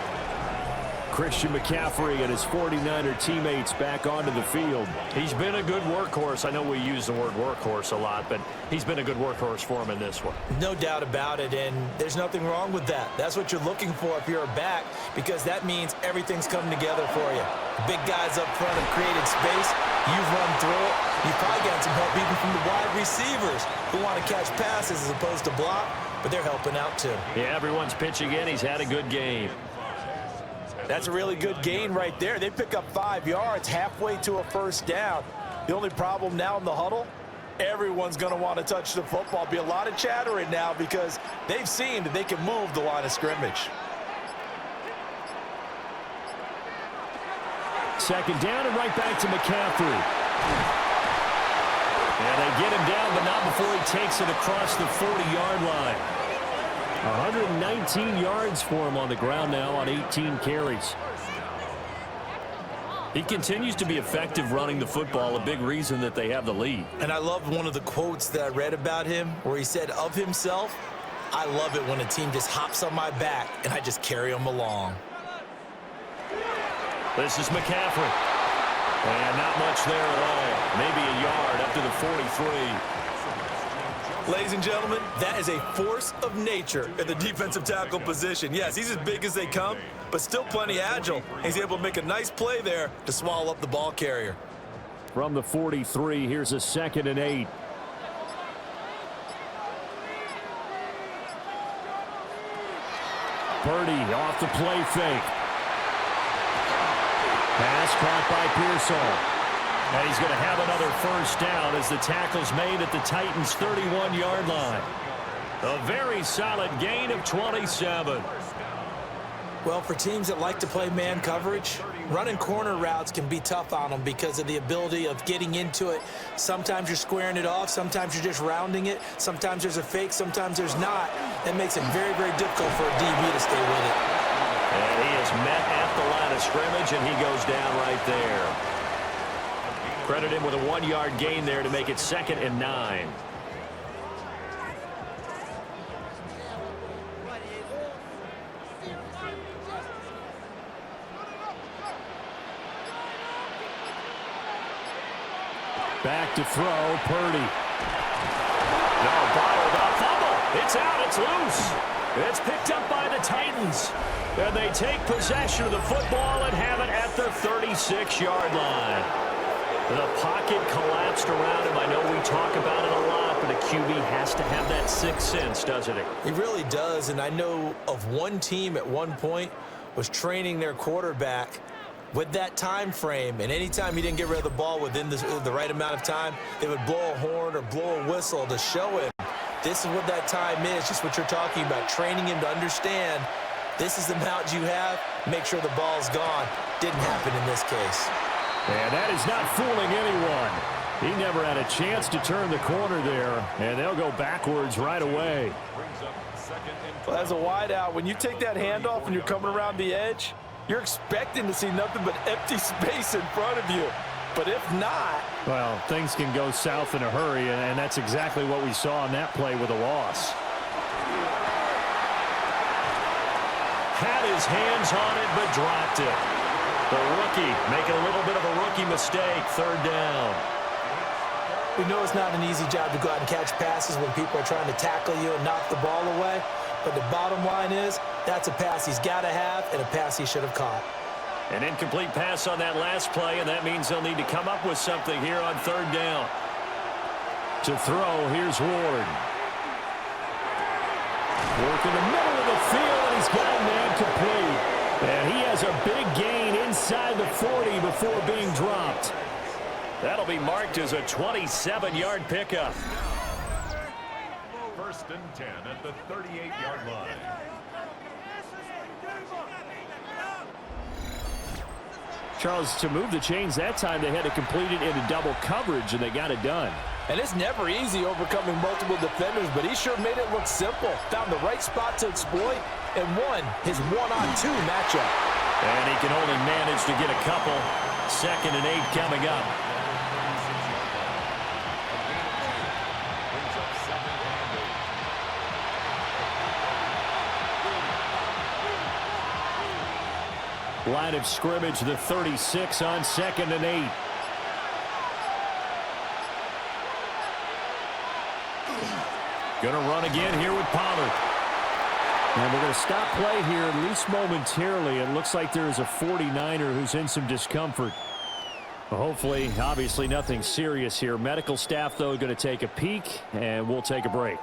Christian McCaffrey and his 49er teammates back onto the field. He's been a good workhorse. I know we use the word workhorse a lot, but he's been a good workhorse for him in this one. No doubt about it, and there's nothing wrong with that. That's what you're looking for if you're a back, because that means everything's coming together for you. Big guys up front have created space. You've run through it. You've probably gotten some help even from the wide receivers who want to catch passes as opposed to block, but they're helping out too. Yeah, everyone's pitching in. He's had a good game. That's a really good gain right there. They pick up 5 yards halfway to a first down. The only problem now in the huddle, everyone's going to want to touch the football. Be a lot of chattering now because they've seen that they can move the line of scrimmage. 2nd down and right back to McCaffrey. And they get him down, but not before he takes it across the 40-yard line. 119 yards for him on the ground now on 18 carries. He continues to be effective running the football, a big reason that they have the lead. And I love one of the quotes that I read about him where he said of himself, I love it when a team just hops on my back and I just carry them along. This is McCaffrey. And not much there at all. Maybe a yard up to the 43. Ladies and gentlemen, that is a force of nature in the defensive tackle position. Yes, he's as big as they come, but still plenty agile. He's able to make a nice play there to swallow up the ball carrier. From the 43, here's a 2nd and 8. Purdy off the play fake. Pass caught by Pearsall. And he's going to have another first down as the tackle's made at the Titans' 31-yard line. A very solid gain of 27. Well, for teams that like to play man coverage, running corner routes can be tough on them because of the ability of getting into it. Sometimes you're squaring it off. Sometimes you're just rounding it. Sometimes there's a fake. Sometimes there's not. That makes it very, very difficult for a DB to stay with it. And he is met at the line of scrimmage, and he goes down right there. Credit him with a 1-yard gain there to make it 2nd and 9. Back to throw, Purdy. No, Bauer got fumble. It's out, it's loose. It's picked up by the Titans. And they take possession of the football and have it at the 36-yard line. The pocket collapsed around him. I know we talk about it a lot, but a QB has to have that sixth sense, doesn't it? He really does, and I know of one team at one point was training their quarterback with that time frame, and anytime he didn't get rid of the ball within the right amount of time, they would blow a horn or blow a whistle to show him this is what that time is, just what you're talking about, training him to understand this is the amount you have, make sure the ball's gone. Didn't happen in this case. And that is not fooling anyone. He never had a chance to turn the corner there, and they'll go backwards right away. Well, as a wideout, when you take that handoff and you're coming around the edge, you're expecting to see nothing but empty space in front of you. But if not... Well, things can go south in a hurry, and that's exactly what we saw on that play with a loss. Had his hands on it, but dropped it. The rookie making a little bit of a rookie mistake, 3rd down. We know it's not an easy job to go out and catch passes when people are trying to tackle you and knock the ball away. But the bottom line is, that's a pass he's got to have and a pass he should have caught. An incomplete pass on that last play, and that means they'll need to come up with something here on 3rd down. To throw, here's Ward. Work in the middle of the field, and he's got a man complete. And he has a big gain inside the 40 before being dropped. That'll be marked as a 27-yard pickup. 1st and 10 at the 38-yard line. Charles, to move the chains that time, they had to complete it into double coverage, and they got it done. And it's never easy overcoming multiple defenders, but he sure made it look simple. Found the right spot to exploit and won his one-on-2 matchup. And he can only manage to get a couple. 2nd and 8 coming up. Line of scrimmage, the 36 on 2nd and 8. Gonna run again here with Pollard. And we're going to stop play here, at least momentarily. It looks like there is a 49er who's in some discomfort. Hopefully, obviously nothing serious here. Medical staff, though, going to take a peek, and we'll take a break.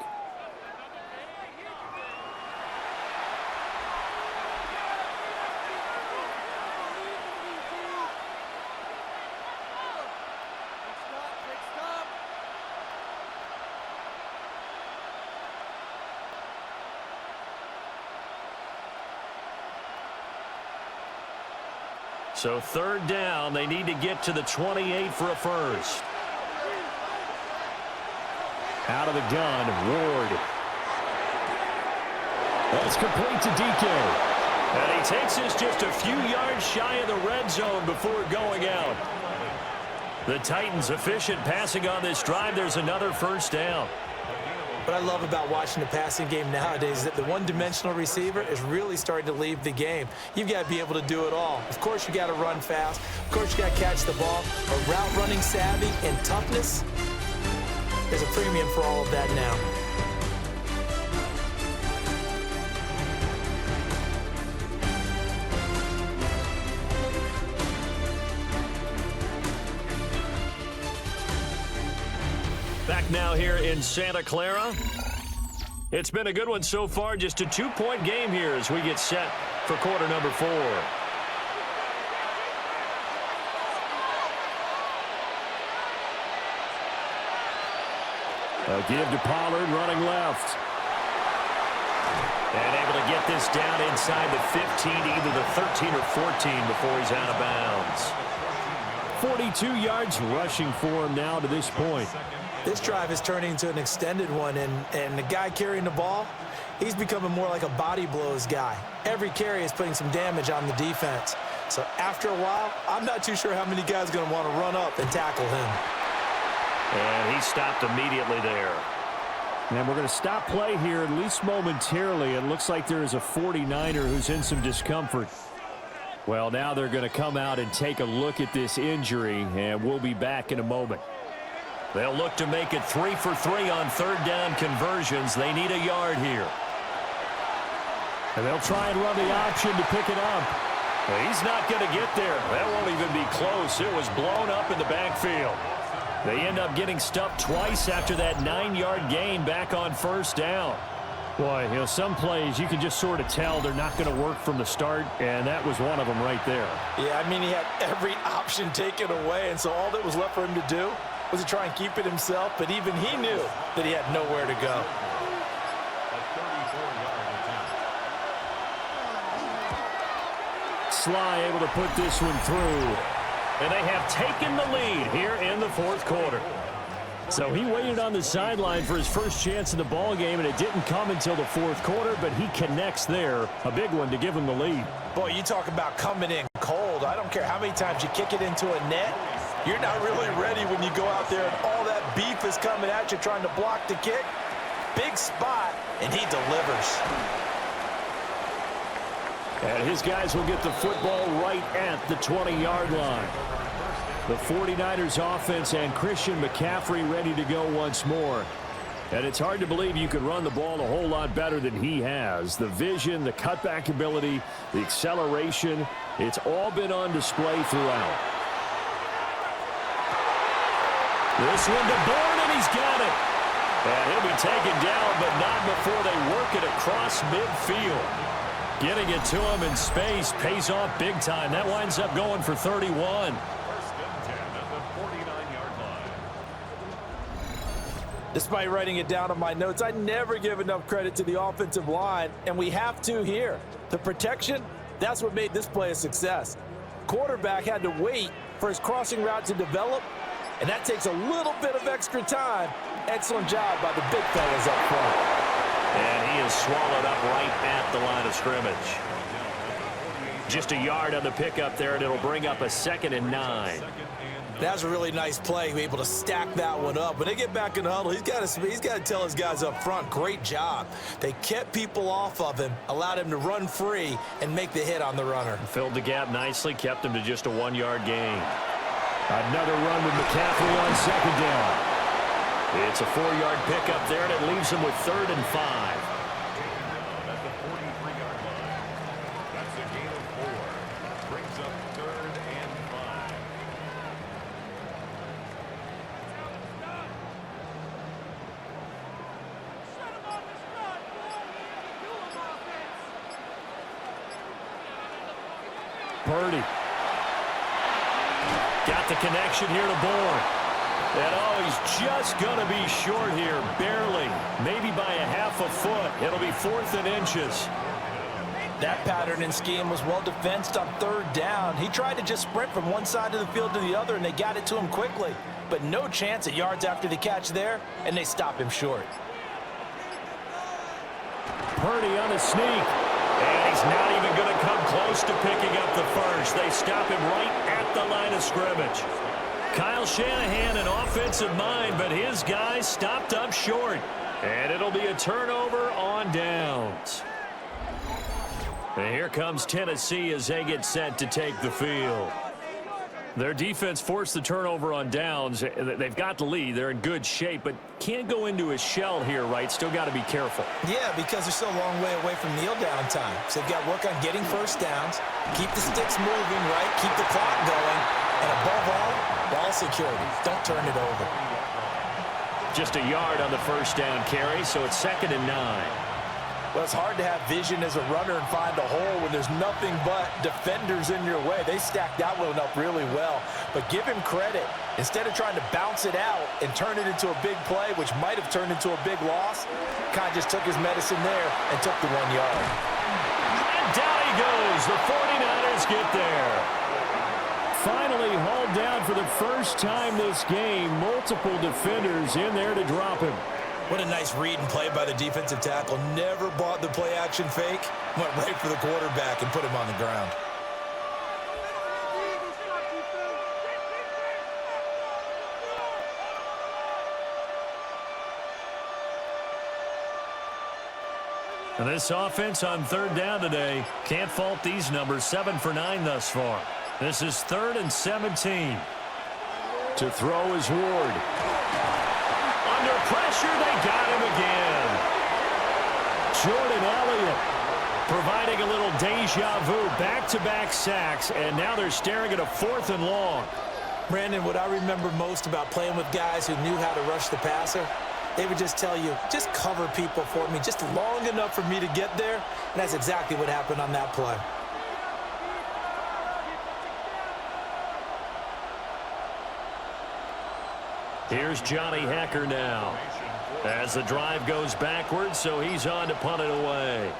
So 3rd down, they need to get to the 28 for a first. Out of the gun, Ward. That's complete to DK. And he takes us just a few yards shy of the red zone before going out. The Titans efficient passing on this drive. There's another 1st down. What I love about watching the passing game nowadays is that the one-dimensional receiver is really starting to leave the game. You've got to be able to do it all. Of course, you got to run fast. Of course, you got to catch the ball. But route running savvy and toughness There's a premium for all of that now. Back now here in Santa Clara. It's been a good one so far. Just a 2-point game here as we get set for quarter number 4. A give to Pollard running left. And able to get this down inside the 15, either the 13 or 14 before he's out of bounds. 42 yards rushing for him now to this point. This drive is turning into an extended one, and the guy carrying the ball, he's becoming more like a body blows guy. Every carry is putting some damage on the defense. So after a while, I'm not too sure how many guys are going to want to run up and tackle him. And he stopped immediately there. And we're going to stop play here, at least momentarily. It looks like there is a 49er who's in some discomfort. Well, now they're going to come out and take a look at this injury, and we'll be back in a moment. They'll look to make it 3 for 3 on third down conversions. They need a yard here. And they'll try and run the option to pick it up. Well, he's not going to get there. That won't even be close. It was blown up in the backfield. They end up getting stuffed twice after that 9-yard gain back on first down. Boy, you know, some plays you can just sort of tell they're not going to work from the start, and that was one of them right there. Yeah, I mean, he had every option taken away, and so all that was left for him to do was to try and keep it himself, but even he knew that he had nowhere to go. Sly able to put this one through, and they have taken the lead here in the fourth quarter. So he waited on the sideline for his first chance in the ball game, and it didn't come until the fourth quarter, but he connects there, a big one to give him the lead. Boy, you talk about coming in cold. I don't care how many times you kick it into a net. You're not really ready when you go out there and all that beef is coming at you trying to block the kick. Big spot, and he delivers. And his guys will get the football right at the 20-yard line. The 49ers offense and Christian McCaffrey ready to go once more. And it's hard to believe you can run the ball a whole lot better than he has. The vision, the cutback ability, the acceleration, it's all been on display throughout. This one to Bourne, and he's got it. And he'll be taken down, but not before they work it across midfield. Getting it to him in space pays off big time. That winds up going for 31. Despite writing it down on my notes, I never give enough credit to the offensive line, and we have to here. The protection, that's what made this play a success. Quarterback had to wait for his crossing route to develop, and that takes a little bit of extra time. Excellent job by the big fellas up front. And he is swallowed up right at the line of scrimmage. Just a yard on the pickup there, and it'll bring up a 2nd and 9. That's a really nice play, able to stack that one up. When they get back in the huddle, he's got to tell his guys up front, great job. They kept people off of him, allowed him to run free and make the hit on the runner. Filled the gap nicely, kept him to just a 1-yard gain. Another run with McCaffrey on 2nd down. It's a 4-yard pickup there, and it leaves him with 3rd and 5. That's a gain of 4. Brings up 3rd and 5. Purdy. Got the connection here to Bourne. And he's just going to be short here, barely, maybe by a half a foot. It'll be 4th and inches. That pattern and scheme was well defensed on 3rd down. He tried to just sprint from one side of the field to the other, and they got it to him quickly. But no chance at yards after the catch there, and they stop him short. Purdy on a sneak. And he's not even going to come close to picking up the first. They stop him right at the line of scrimmage. Kyle Shanahan, an offensive mind, but his guys stopped up short. And it'll be a turnover on downs. And here comes Tennessee as they get set to take the field. Their defense forced the turnover on downs. They've got the lead. They're in good shape, but can't go into a shell here, right? Still got to be careful. Yeah, because they're still a long way away from kneel down time. So they've got to work on getting first downs, keep the sticks moving, right? Keep the clock going. And above all, ball security. Don't turn it over. Just a yard on the first down carry, so it's 2nd and 9. Well, it's hard to have vision as a runner and find a hole when there's nothing but defenders in your way. They stacked that one up really well. But give him credit. Instead of trying to bounce it out and turn it into a big play, which might have turned into a big loss, kind of just took his medicine there and took the 1 yard. And down he goes. The 49ers get there. Finally hauled down for the first time this game. Multiple defenders in there to drop him. What a nice read and play by the defensive tackle. Never bought the play-action fake. Went right for the quarterback and put him on the ground. And this offense on 3rd down today, can't fault these numbers. 7 for 9 thus far. This is 3rd and 17. To throw is Ward. Under pressure, they got him again. Jordan Elliott providing a little deja vu. Back-to-back sacks, and now they're staring at a 4th and long. Brandon, what I remember most about playing with guys who knew how to rush the passer, they would just tell you, just cover people for me, just long enough for me to get there. And that's exactly what happened on that play. Here's Johnny Hekker now. As the drive goes backwards, so he's on to punt it away.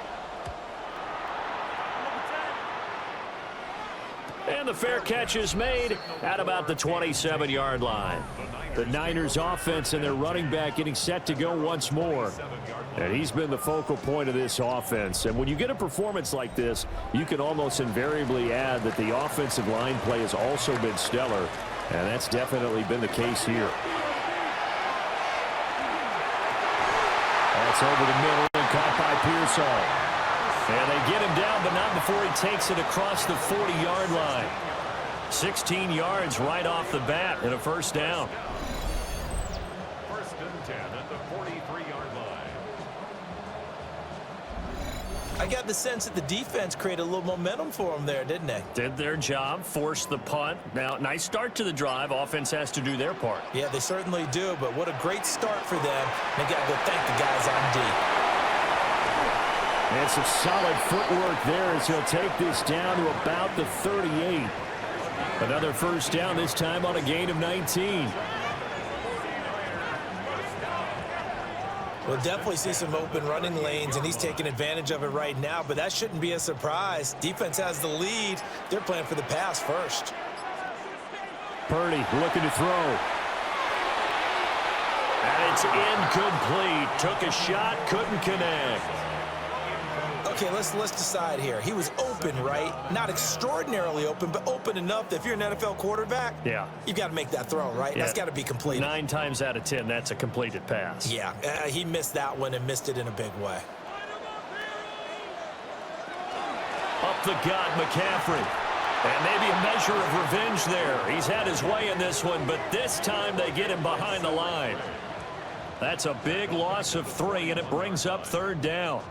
And the fair catch is made at about the 27-yard line. The Niners offense and their running back getting set to go once more. And he's been the focal point of this offense. And when you get a performance like this, you can almost invariably add that the offensive line play has also been stellar. And that's definitely been the case here. That's over the middle and caught by Pearsall. And they get him down, but not before he takes it across the 40-yard line. 16 yards right off the bat and a first down. 1st and 10 at the 43-yard line. I got the sense that the defense created a little momentum for them there, didn't they? Did their job, forced the punt. Now, nice start to the drive. Offense has to do their part. Yeah, they certainly do, but what a great start for them. They got to go thank the guys on D. And some solid footwork there as he'll take this down to about the 38. Another first down, this time on a gain of 19. We'll definitely see some open running lanes, and he's taking advantage of it right now, but that shouldn't be a surprise. Defense has the lead. They're playing for the pass first. Purdy looking to throw. And it's incomplete. Took a shot, couldn't connect. Okay, let's decide here. He was open, right? Not extraordinarily open, but open enough that if you're an NFL quarterback, yeah, you've got to make that throw, right? Yeah. That's got to be completed. 9 times out of 10, that's a completed pass. Yeah, he missed that one and missed it in a big way. Up the gut, McCaffrey. And maybe a measure of revenge there. He's had his way in this one, but this time they get him behind the line. That's a big loss of 3, and it brings up 3rd down.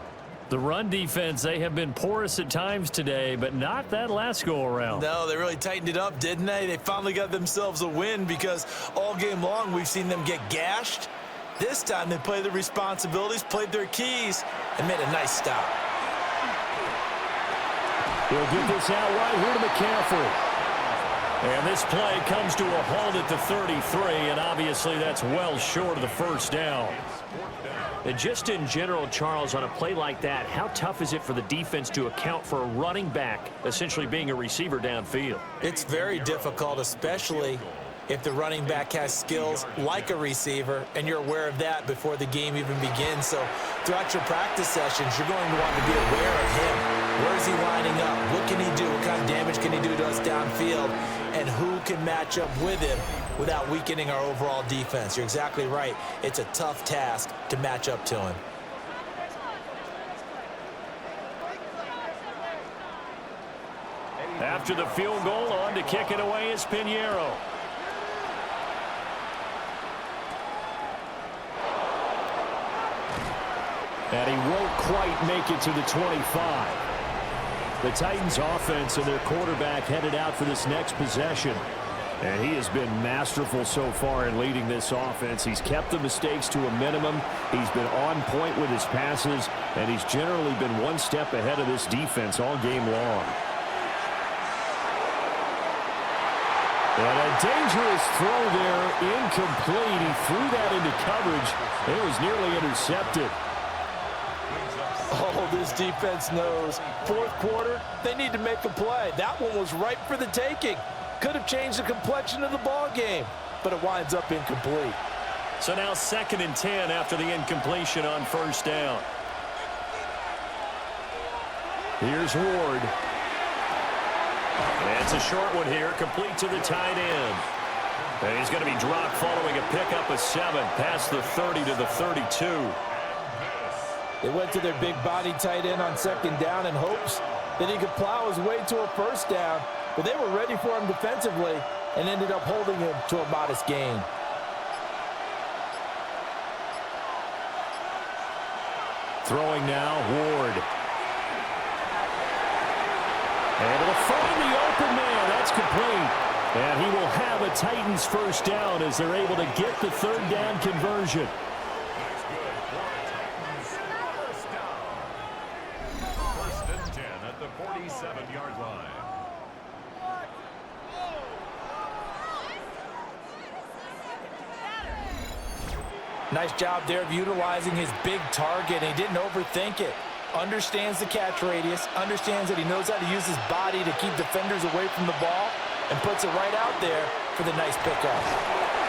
The run defense, they have been porous at times today, but not that last go-around. No, they really tightened it up, didn't they? They finally got themselves a win because all game long we've seen them get gashed. This time they played their responsibilities, played their keys, and made a nice stop. He'll get this out right here to McCaffrey. And this play comes to a halt at the 33, and obviously that's well short of the first down. And just in general, Charles, on a play like that, how tough is it for the defense to account for a running back essentially being a receiver downfield? It's very difficult, especially if the running back has skills like a receiver, and you're aware of that before the game even begins. So throughout your practice sessions, you're going to want to be aware of him. Where is he lining up? What can he do? What kind of damage can he do to us downfield? And who can match up with him without weakening our overall defense? You're exactly right. It's a tough task to match up to him. after the field goal. On to kick it away is Pinheiro. And he won't quite make it to the 25. The Titans offense and their quarterback headed out for this next possession. And he has been masterful so far in leading this offense. He's kept the mistakes to a minimum. He's been on point with his passes. And he's generally been one step ahead of this defense all game long. And a dangerous throw there, incomplete. He threw that into coverage. It was nearly intercepted. Oh, this defense knows. Fourth quarter, they need to make a play. That one was ripe for the taking. Could have changed the complexion of the ball game, but it winds up incomplete. So now 2nd and 10 after the incompletion on first down. Here's Ward. And it's a short one here, complete to the tight end. And he's going to be dropped following a pickup of 7 past the 30 to the 32. They went to their big body tight end on 2nd down in hopes that he could plow his way to a first down, but they were ready for him defensively and ended up holding him to a modest gain. Throwing now, Ward. And it'll find the open man. That's complete. And he will have a Titans first down as they're able to get the 3rd down conversion. At the 47-yard line. Nice job there of utilizing his big target. He didn't overthink it. Understands the catch radius, understands that he knows how to use his body to keep defenders away from the ball, and puts it right out there for the nice pickup.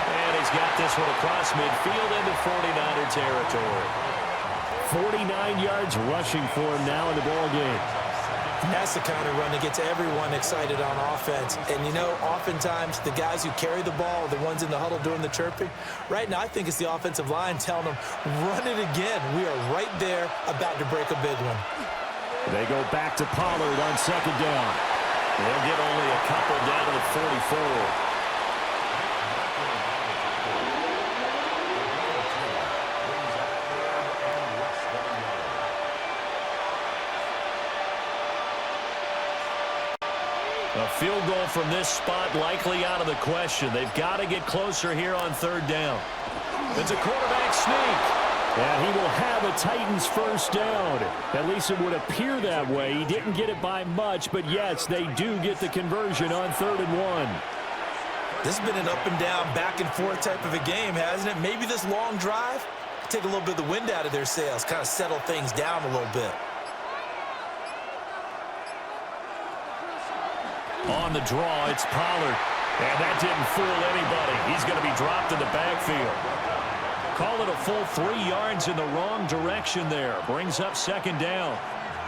And he's got this one across midfield into 49er territory. 49 yards rushing for him now in the ball game. And that's the kind of run that gets everyone excited on offense. And, you know, oftentimes the guys who carry the ball are the ones in the huddle doing the chirping. Right now, I think it's the offensive line telling them, run it again. We are right there about to break a big one. They go back to Pollard on 2nd down. They'll get only a couple down to the 44. A field goal from this spot likely out of the question. They've got to get closer here on 3rd down. It's a quarterback sneak. And he will have a Titans first down. At least it would appear that way. He didn't get it by much, but yes, they do get the conversion on 3rd and 1. This has been an up and down, back and forth type of a game, hasn't it? Maybe this long drive take a little bit of the wind out of their sails, kind of settle things down a little bit. On the draw, it's Pollard. And that didn't fool anybody. He's going to be dropped in the backfield. Call it a full 3 yards in the wrong direction there. Brings up 2nd down.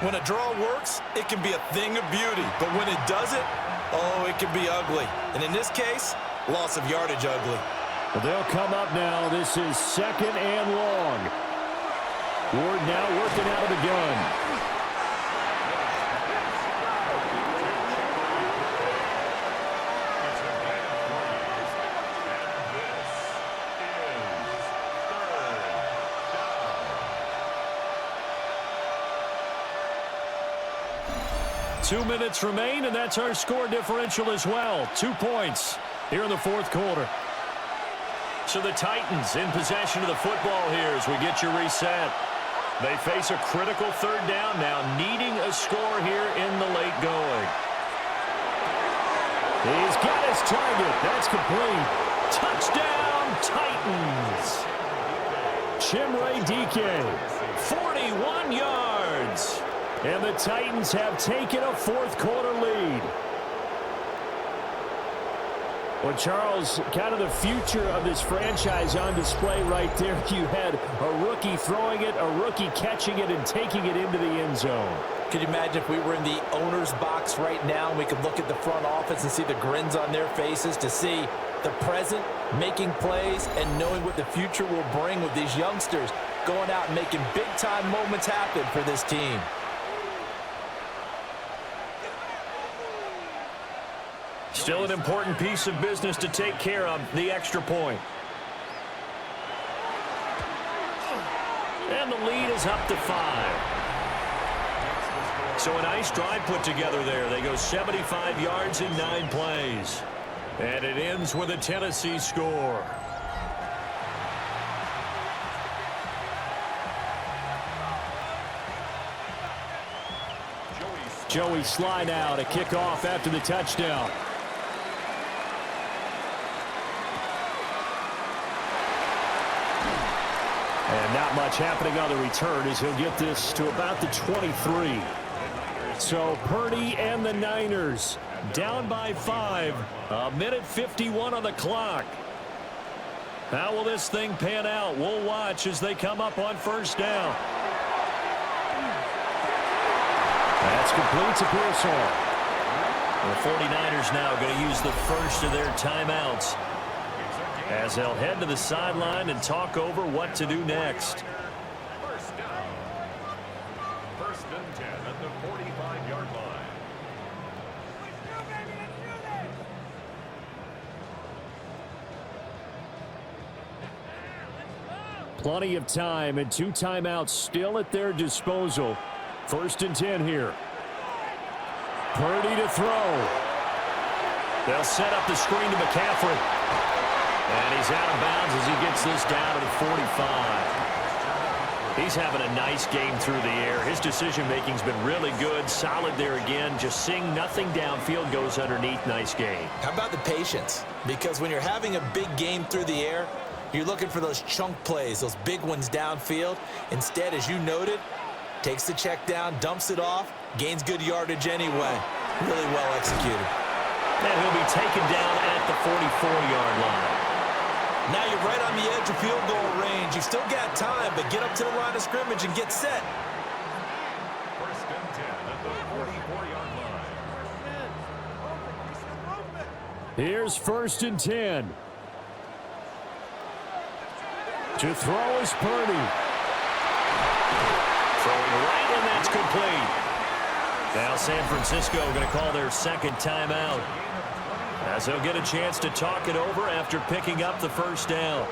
When a draw works, it can be a thing of beauty. But when it doesn't, oh, it can be ugly. And in this case, loss of yardage ugly. Well, they'll come up now. This is 2nd and long. Ward now working out of the gun. Two minutes remain, and that's our score differential as well. 2 points here in the 4th quarter. So the Titans in possession of the football here as we get you reset. They face a critical 3rd down now, needing a score here in the late going. He's got his target. That's complete. Touchdown, Titans. Chimere Dike, 41 yards. And the Titans have taken a 4th quarter lead. Well, Charles, kind of the future of this franchise on display right there. You had a rookie throwing it, a rookie catching it, and taking it into the end zone. Could you imagine if we were in the owner's box right now and we could look at the front office and see the grins on their faces, to see the present making plays and knowing what the future will bring with these youngsters going out and making big-time moments happen for this team. Still an important piece of business to take care of, the extra point. And the lead is up to 5. So a nice drive put together there. They go 75 yards in 9 plays. And it ends with a Tennessee score. Joey slide out, a kickoff after the touchdown. And not much happening on the return as he'll get this to about the 23. So Purdy and the Niners down by 5. A minute 51 on the clock. How will this thing pan out? We'll watch as they come up on first down. That's complete to Pearsall. The 49ers now going to use the first of their timeouts as they'll head to the sideline and talk over what to do next. First down. First and 10 at the 45-yard line. Plenty of time and 2 timeouts still at their disposal. First and 10 here. Purdy to throw. They'll set up the screen to McCaffrey. And he's out of bounds as he gets this down to the 45. He's having a nice game through the air. His decision-making's been really good. Solid there again. Just seeing nothing downfield goes underneath. Nice game. How about the patience? Because when you're having a big game through the air, you're looking for those chunk plays, those big ones downfield. Instead, as you noted, takes the check down, dumps it off, gains good yardage anyway. Really well executed. And he'll be taken down at the 44-yard line. Now you're right on the edge of field goal range. You've still got time, but get up to the line of scrimmage and get set. First and 10 at the 44-yard line. Here's first and 10. To throw is Purdy. Throwing right, and that's complete. Now San Francisco going to call their second timeout as they'll get a chance to talk it over after picking up the first down.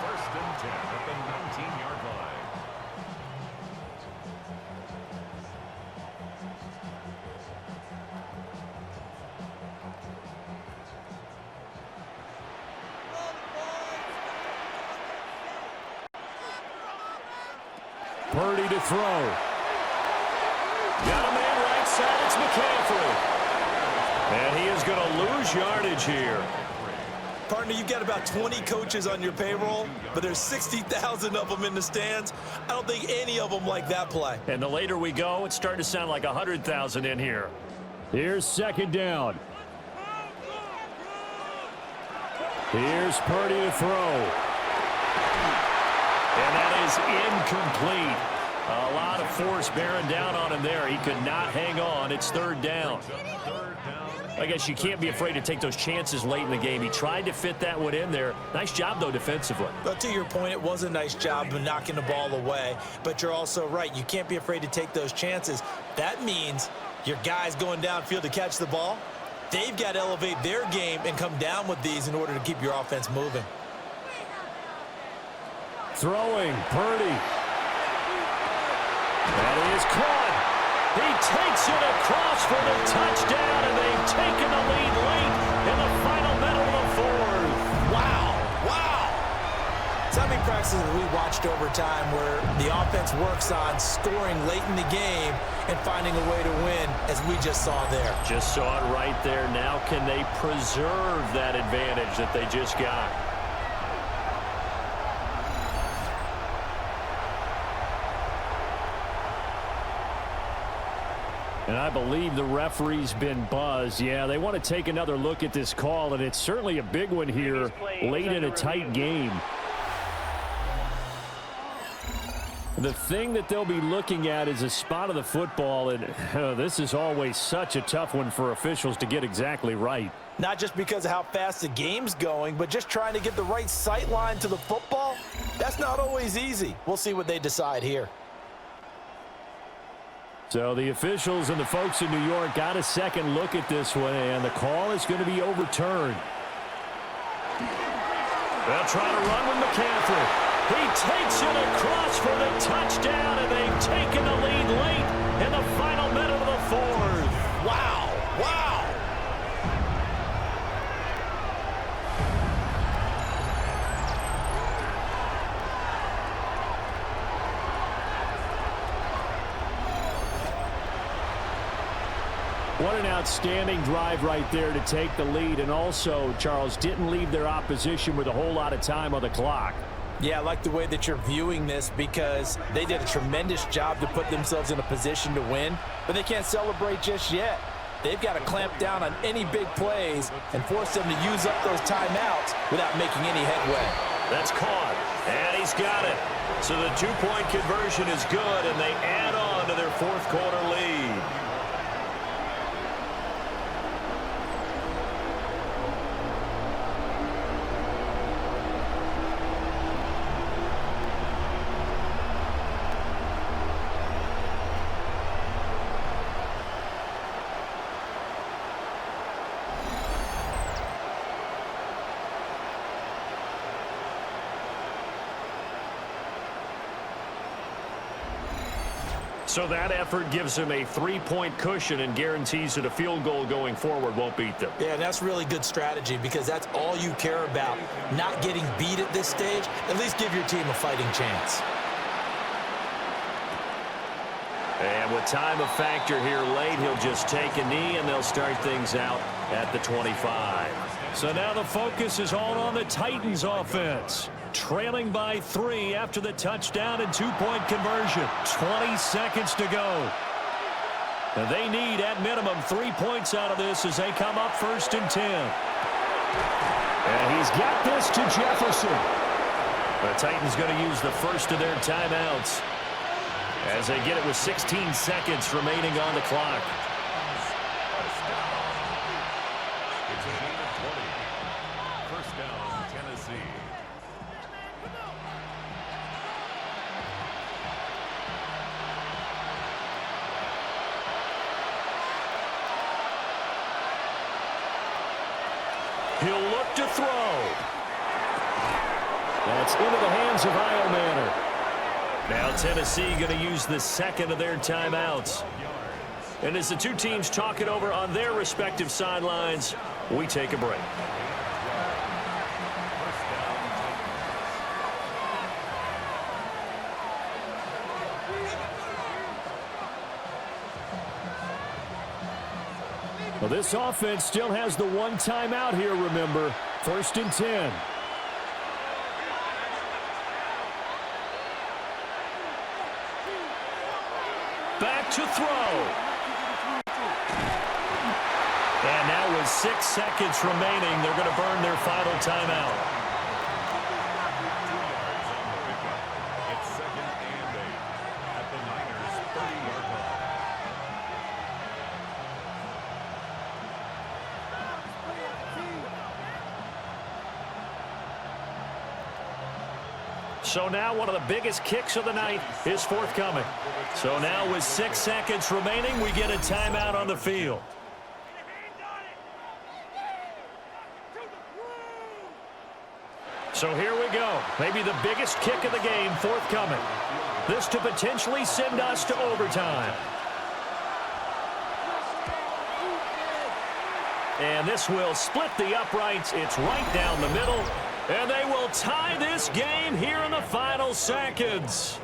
First and 10 at the 19-yard line. Purdy to throw. Got a man right side. It's McCaffrey. And he is going to lose yardage here. Partner, you've got about 20 coaches on your payroll, but there's 60,000 of them in the stands. I don't think any of them like that play. And the later we go, it's starting to sound like 100,000 in here. Here's second down. Here's Purdy to throw. And that is incomplete. A lot of force bearing down on him there. He could not hang on. It's third down. I guess you can't be afraid to take those chances late in the game. He tried to fit that one in there. Nice job, though, defensively. But to your point, it was a nice job of knocking the ball away. But you're also right. You can't be afraid to take those chances. That means your guys going downfield to catch the ball, they've got to elevate their game and come down with these in order to keep your offense moving. Throwing, Purdy. That is caught. He takes it across for the touchdown, and they've taken the lead late in the final minute of the fourth. Wow. Wow. So how many practices have we watched over time where the offense works on scoring late in the game and finding a way to win, as we just saw there? Just saw it right there. Now can they preserve that advantage that they just got? And I believe the referee's been buzzed. Yeah, they want to take another look at this call, and it's certainly a big one here late in a tight game. The thing that they'll be looking at is a spot of the football, and this is always such a tough one for officials to get exactly right. Not just because of how fast the game's going, but just trying to get the right sight line to the football. That's not always easy. We'll see what they decide here. So the officials and the folks in New York got a second look at this one, and the call is going to be overturned. They'll try to run with McCaffrey. He takes it across for the touchdown, and they've taken the lead late in the final minute of the fourth. Wow, wow. What an outstanding drive right there to take the lead, and also, Charles, didn't leave their opposition with a whole lot of time on the clock. Yeah, I like the way that you're viewing this because they did a tremendous job to put themselves in a position to win, but they can't celebrate just yet. They've got to clamp down on any big plays and force them to use up those timeouts without making any headway. That's caught, and he's got it. So the two-point conversion is good, and they add on to their fourth quarter lead. So that effort gives him a three-point cushion and guarantees that a field goal going forward won't beat them. Yeah, that's really good strategy because that's all you care about. Not getting beat at this stage, at least give your team a fighting chance. And with time a factor here late, he'll just take a knee and they'll start things out at the 25. So now the focus is all on the Titans offense. Trailing by 3 after the touchdown and two-point conversion. 20 seconds to go. And they need, at minimum, 3 points out of this as they come up 1st and 10. And he's got this to Jefferson. The Titans going to use the first of their timeouts as they get it with 16 seconds remaining on the clock. It's a gain of 20. First down, Tennessee. He'll look to throw. That's into the hands of Iomanner. Now Tennessee going to use the second of their timeouts. And as the two teams talk it over on their respective sidelines, we take a break. Well, this offense still has the one timeout here, remember. 1st and 10. Back to throw. And now with 6 seconds remaining, they're going to burn their final timeout. It's 2nd and 8 at the Niners' 30-yard line. So now one of the biggest kicks of the night is forthcoming. So now with 6 seconds remaining, we get a timeout on the field. So here we go. Maybe the biggest kick of the game forthcoming. This to potentially send us to overtime. And this will split the uprights. It's right down the middle. And they will tie this game here in the final seconds.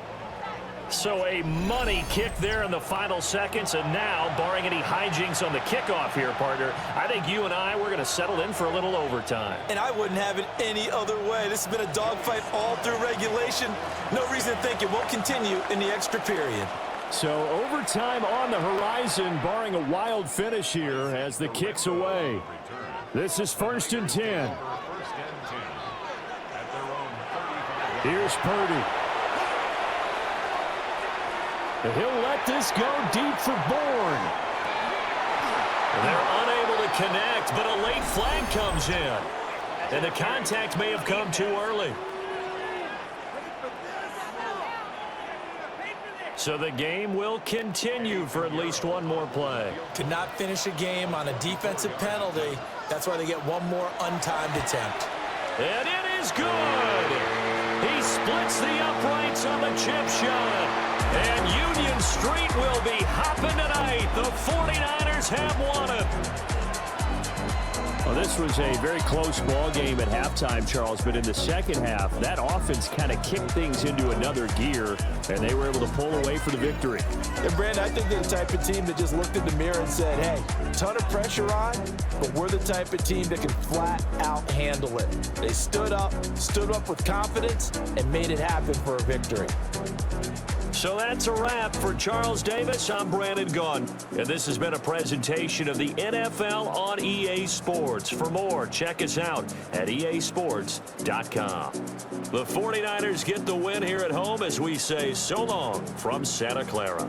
So a money kick there in the final seconds. And now, barring any hijinks on the kickoff here, partner, I think you and I, we're going to settle in for a little overtime. And I wouldn't have it any other way. This has been a dogfight all through regulation. No reason to think it won't continue in the extra period. So overtime on the horizon, barring a wild finish here as the kick's away. This is 1st and 10. Here's Purdy. And he'll let this go deep for Bourne. They're unable to connect, but a late flag comes in. And the contact may have come too early. So the game will continue for at least one more play. Could not finish a game on a defensive penalty. That's why they get one more untimed attempt. And it is good. He splits the uprights on the chip shot. And Union Street will be hopping tonight. The 49ers have won it. Well, this was a very close ball game at halftime, Charles, but in the second half, that offense kind of kicked things into another gear, and they were able to pull away for the victory. And, Brandon, I think they're the type of team that just looked in the mirror and said, hey, ton of pressure on, but we're the type of team that can flat out handle it. They stood up with confidence, and made it happen for a victory. So that's a wrap for Charles Davis. I'm Brandon Gunn, and this has been a presentation of the NFL on EA Sports. For more, check us out at easports.com. The 49ers get the win here at home as we say so long from Santa Clara.